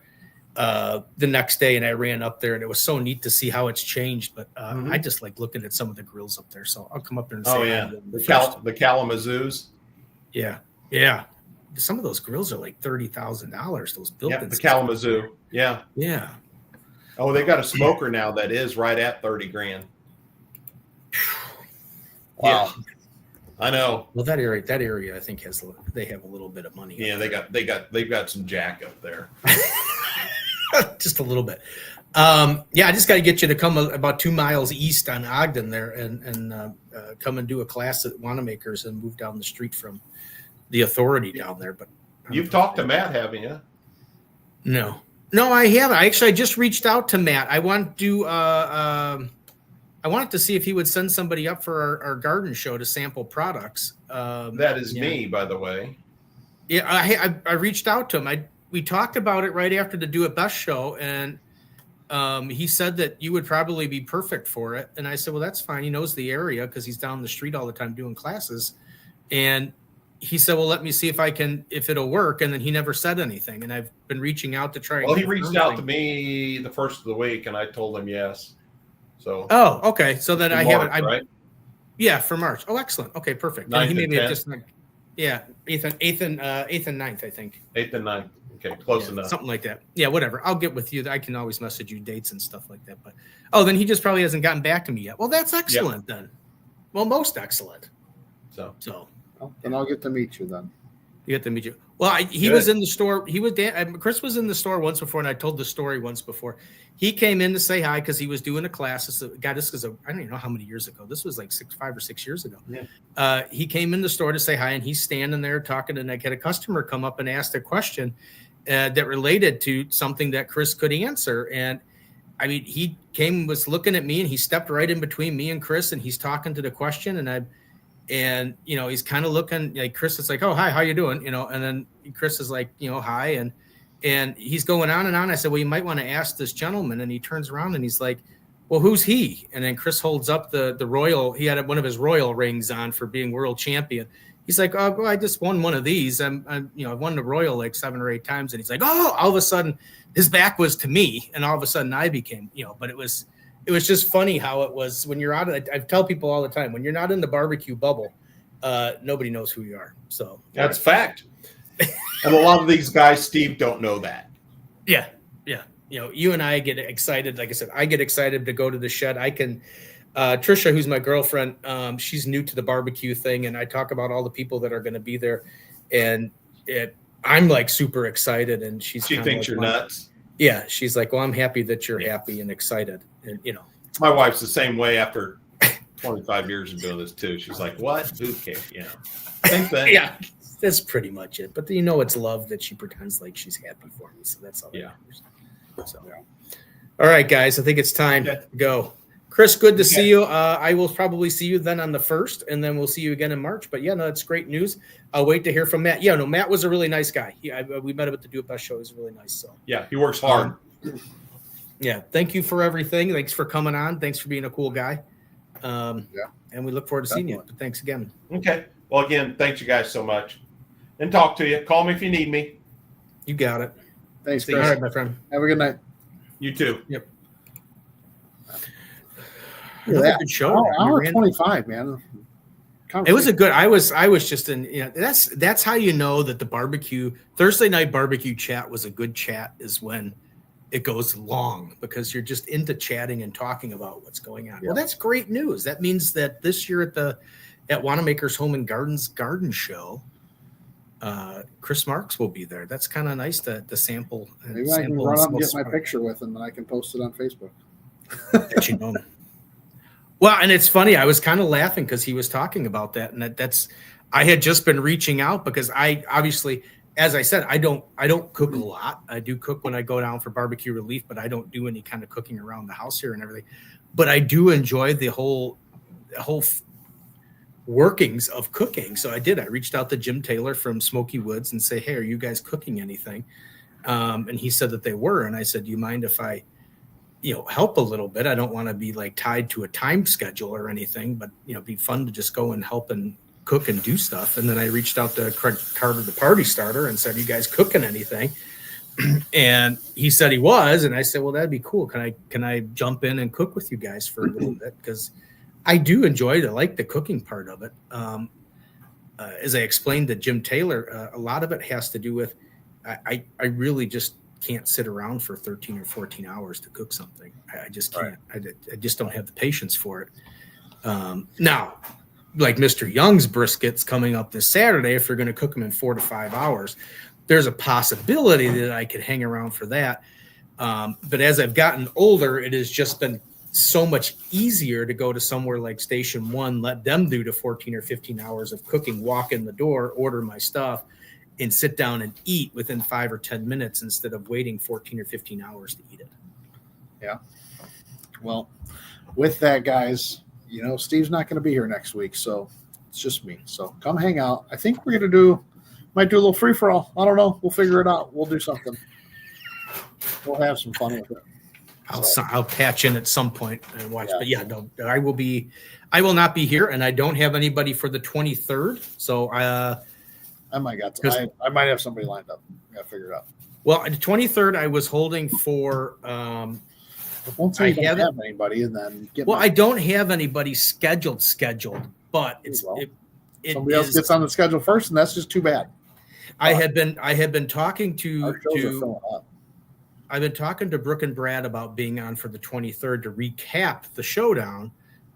the next day, and I ran up there, and it was so neat to see how it's changed. But I just like looking at some of the grills up there, so I'll come up there and say hi to them. The Kalamazoos. Yeah. Some of those grills are like $30,000. Those built-in. Yeah, the Kalamazoo. Yeah. Oh, they got a smoker now that is right at $30,000. Wow. Yeah, I know. Well, that area, I think they have a little bit of money. Yeah, they've got some jack up there. Just a little bit. I just got to get you to come about 2 miles east on Ogden there and come and do a class at Wanamaker's and move down the street from the Authority down there. But you've talked to Matt, haven't you? No, I haven't. I just reached out to Matt. I want to I wanted to see if he would send somebody up for our garden show to sample products. That is me, by the way. Yeah, I reached out to him. We talked about it right after the Do It Best show, and he said that you would probably be perfect for it. And I said, well, that's fine. He knows the area because he's down the street all the time doing classes. And he said, well, let me see if it'll work. And then he never said anything. And I've been reaching out to try. Well, he reached out to me the first of the week, and I told him yes. So. Oh, okay. So then I have it. Right? Yeah, for March. Oh, excellent. Okay, perfect. And he made me just eighth and ninth, I think. 8th and 9th. Okay, close enough. Something like that. Yeah, whatever. I'll get with you. I can always message you dates and stuff like that. But then he just probably hasn't gotten back to me yet. Well, that's excellent then. Well, most excellent. So. Well, then I'll get to meet you then. You get to meet you. Well, he was in the store. Chris was in the store once before, and I told the story once before. He came in to say hi because he was doing a class. This was I don't even know how many years ago. This was like 5 or 6 years ago. Yeah. He came in the store to say hi, and he's standing there talking, and I had a customer come up and asked a question that related to something that Chris could answer. And I mean, he was looking at me, and he stepped right in between me and Chris, and he's talking to the question, and he's kind of looking like Chris is like, oh, hi, how you doing? And then Chris is like, hi. And he's going on and on. I said, well, you might want to ask this gentleman. And he turns around and he's like, well, who's he? And then Chris holds up the royal. He had one of his royal rings on for being world champion. He's like, oh, well, I just won one of these. I won the royal like 7 or 8 times. And he's like, oh, all of a sudden his back was to me. And all of a sudden I became, but it was just funny how it was when you're out of it. I tell people all the time, when you're not in the barbecue bubble, nobody knows who you are. So that's fact. And a lot of these guys, Steve, don't know that. Yeah. You and I get excited. Like I said, I get excited to go to the shed. I can, Trisha, who's my girlfriend, she's new to the barbecue thing. And I talk about all the people that are going to be there. And I'm like super excited. And she thinks you're nuts. Yeah. She's like, well, I'm happy that you're happy and excited. And, my wife's the same way after 25 years of doing this too. She's like, what? Who cares? Same thing. Yeah. That's pretty much it. But it's love that she pretends like she's happy for me. So that's all. Yeah. So, all right, guys, I think it's time to go. Chris, good to see you. I will probably see you then on the 1st, and then we'll see you again in March. But yeah, no, that's great news. I'll wait to hear from Matt. Yeah, no, Matt was a really nice guy. We met him at the Do It Best show. He's really nice. So yeah, he works hard. Yeah, thank you for everything. Thanks for coming on. Thanks for being a cool guy. And we look forward to seeing you. But thanks again. Okay. Well, again, thanks you guys so much. And talk to you. Call me if you need me. You got it. Thanks, Chris. All right, my friend. Have a good night. You too. Yep. Another good show. Hour 25, man. It was a good. I was just in. That's how you know that the Thursday night barbecue chat was a good chat, is when it goes long, because you're just into chatting and talking about what's going on. Yeah. Well, that's great news. That means that this year at Wanamaker's Home and Gardens Garden Show, Chris Marks will be there. That's kind of nice to sample. Maybe I can run up and get my picture with him, and I can post it on Facebook. That you know. Well, and it's funny. I was kind of laughing because he was talking about that, and I had just been reaching out because I obviously, as I said, I don't cook a lot. I do cook when I go down for barbecue relief, but I don't do any kind of cooking around the house here and everything. But I do enjoy the whole workings of cooking. So I did. I reached out to Jim Taylor from Smoky Woods and say, hey, are you guys cooking anything? And he said that they were. And I said, do you mind if I help a little bit? I don't want to be like tied to a time schedule or anything, but it'd be fun to just go and help and cook and do stuff. And then I reached out to Craig Carter, the party starter, and said, you guys cooking anything? And he said he was. And I said, well, that'd be cool. Can I jump in and cook with you guys for a little bit? Because I do enjoy it. I like the cooking part of it. As I explained to Jim Taylor, a lot of it has to do with, I really just can't sit around for 13 or 14 hours to cook something. I just can't. Right. I just don't have the patience for it. Now, like Mr. Young's briskets coming up this Saturday, if you're going to cook them in 4 to 5 hours, there's a possibility that I could hang around for that. But as I've gotten older, it has just been so much easier to go to somewhere like Station 1, let them do the 14 or 15 hours of cooking, walk in the door, order my stuff, and sit down and eat within 5 or 10 minutes instead of waiting 14 or 15 hours to eat it. Yeah. Well, with that, guys, Steve's not going to be here next week, so it's just me. So come hang out. I think we're going to might do a little free-for-all. I don't know. We'll figure it out. We'll do something. We'll have some fun with it. I'll patch in at some point and watch. Yeah. But yeah, no, I will not be here, and I don't have anybody for the 23rd. So I might I might have somebody lined up. Got to figure it out. Well, the 23rd, I was holding for. Won't say you don't have anybody, and then I don't have anybody scheduled, but somebody else gets on the schedule first, and that's just too bad. I had been talking I've been talking to Brooke and Brad about being on for the 23rd to recap the showdown.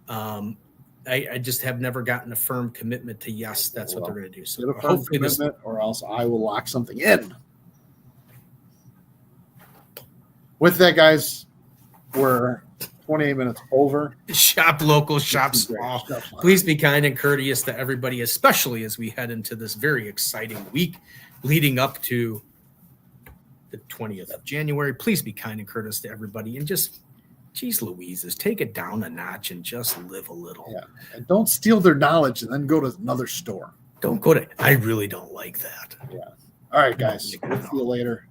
I just have never gotten a firm commitment to yes, that's what they're going to do. So get a firm commitment, or else I will lock something in. With that, guys, we're 28 minutes over. Shop local, shop small. Please be kind and courteous to everybody, especially as we head into this very exciting week leading up to the 20th of January. Please be kind and courteous to everybody, and just, geez Louises, take it down a notch and just live a little. Yeah. And don't steal their knowledge and then go to another store. Don't go to, I really don't like that. Yeah. All right, guys. We'll see you later.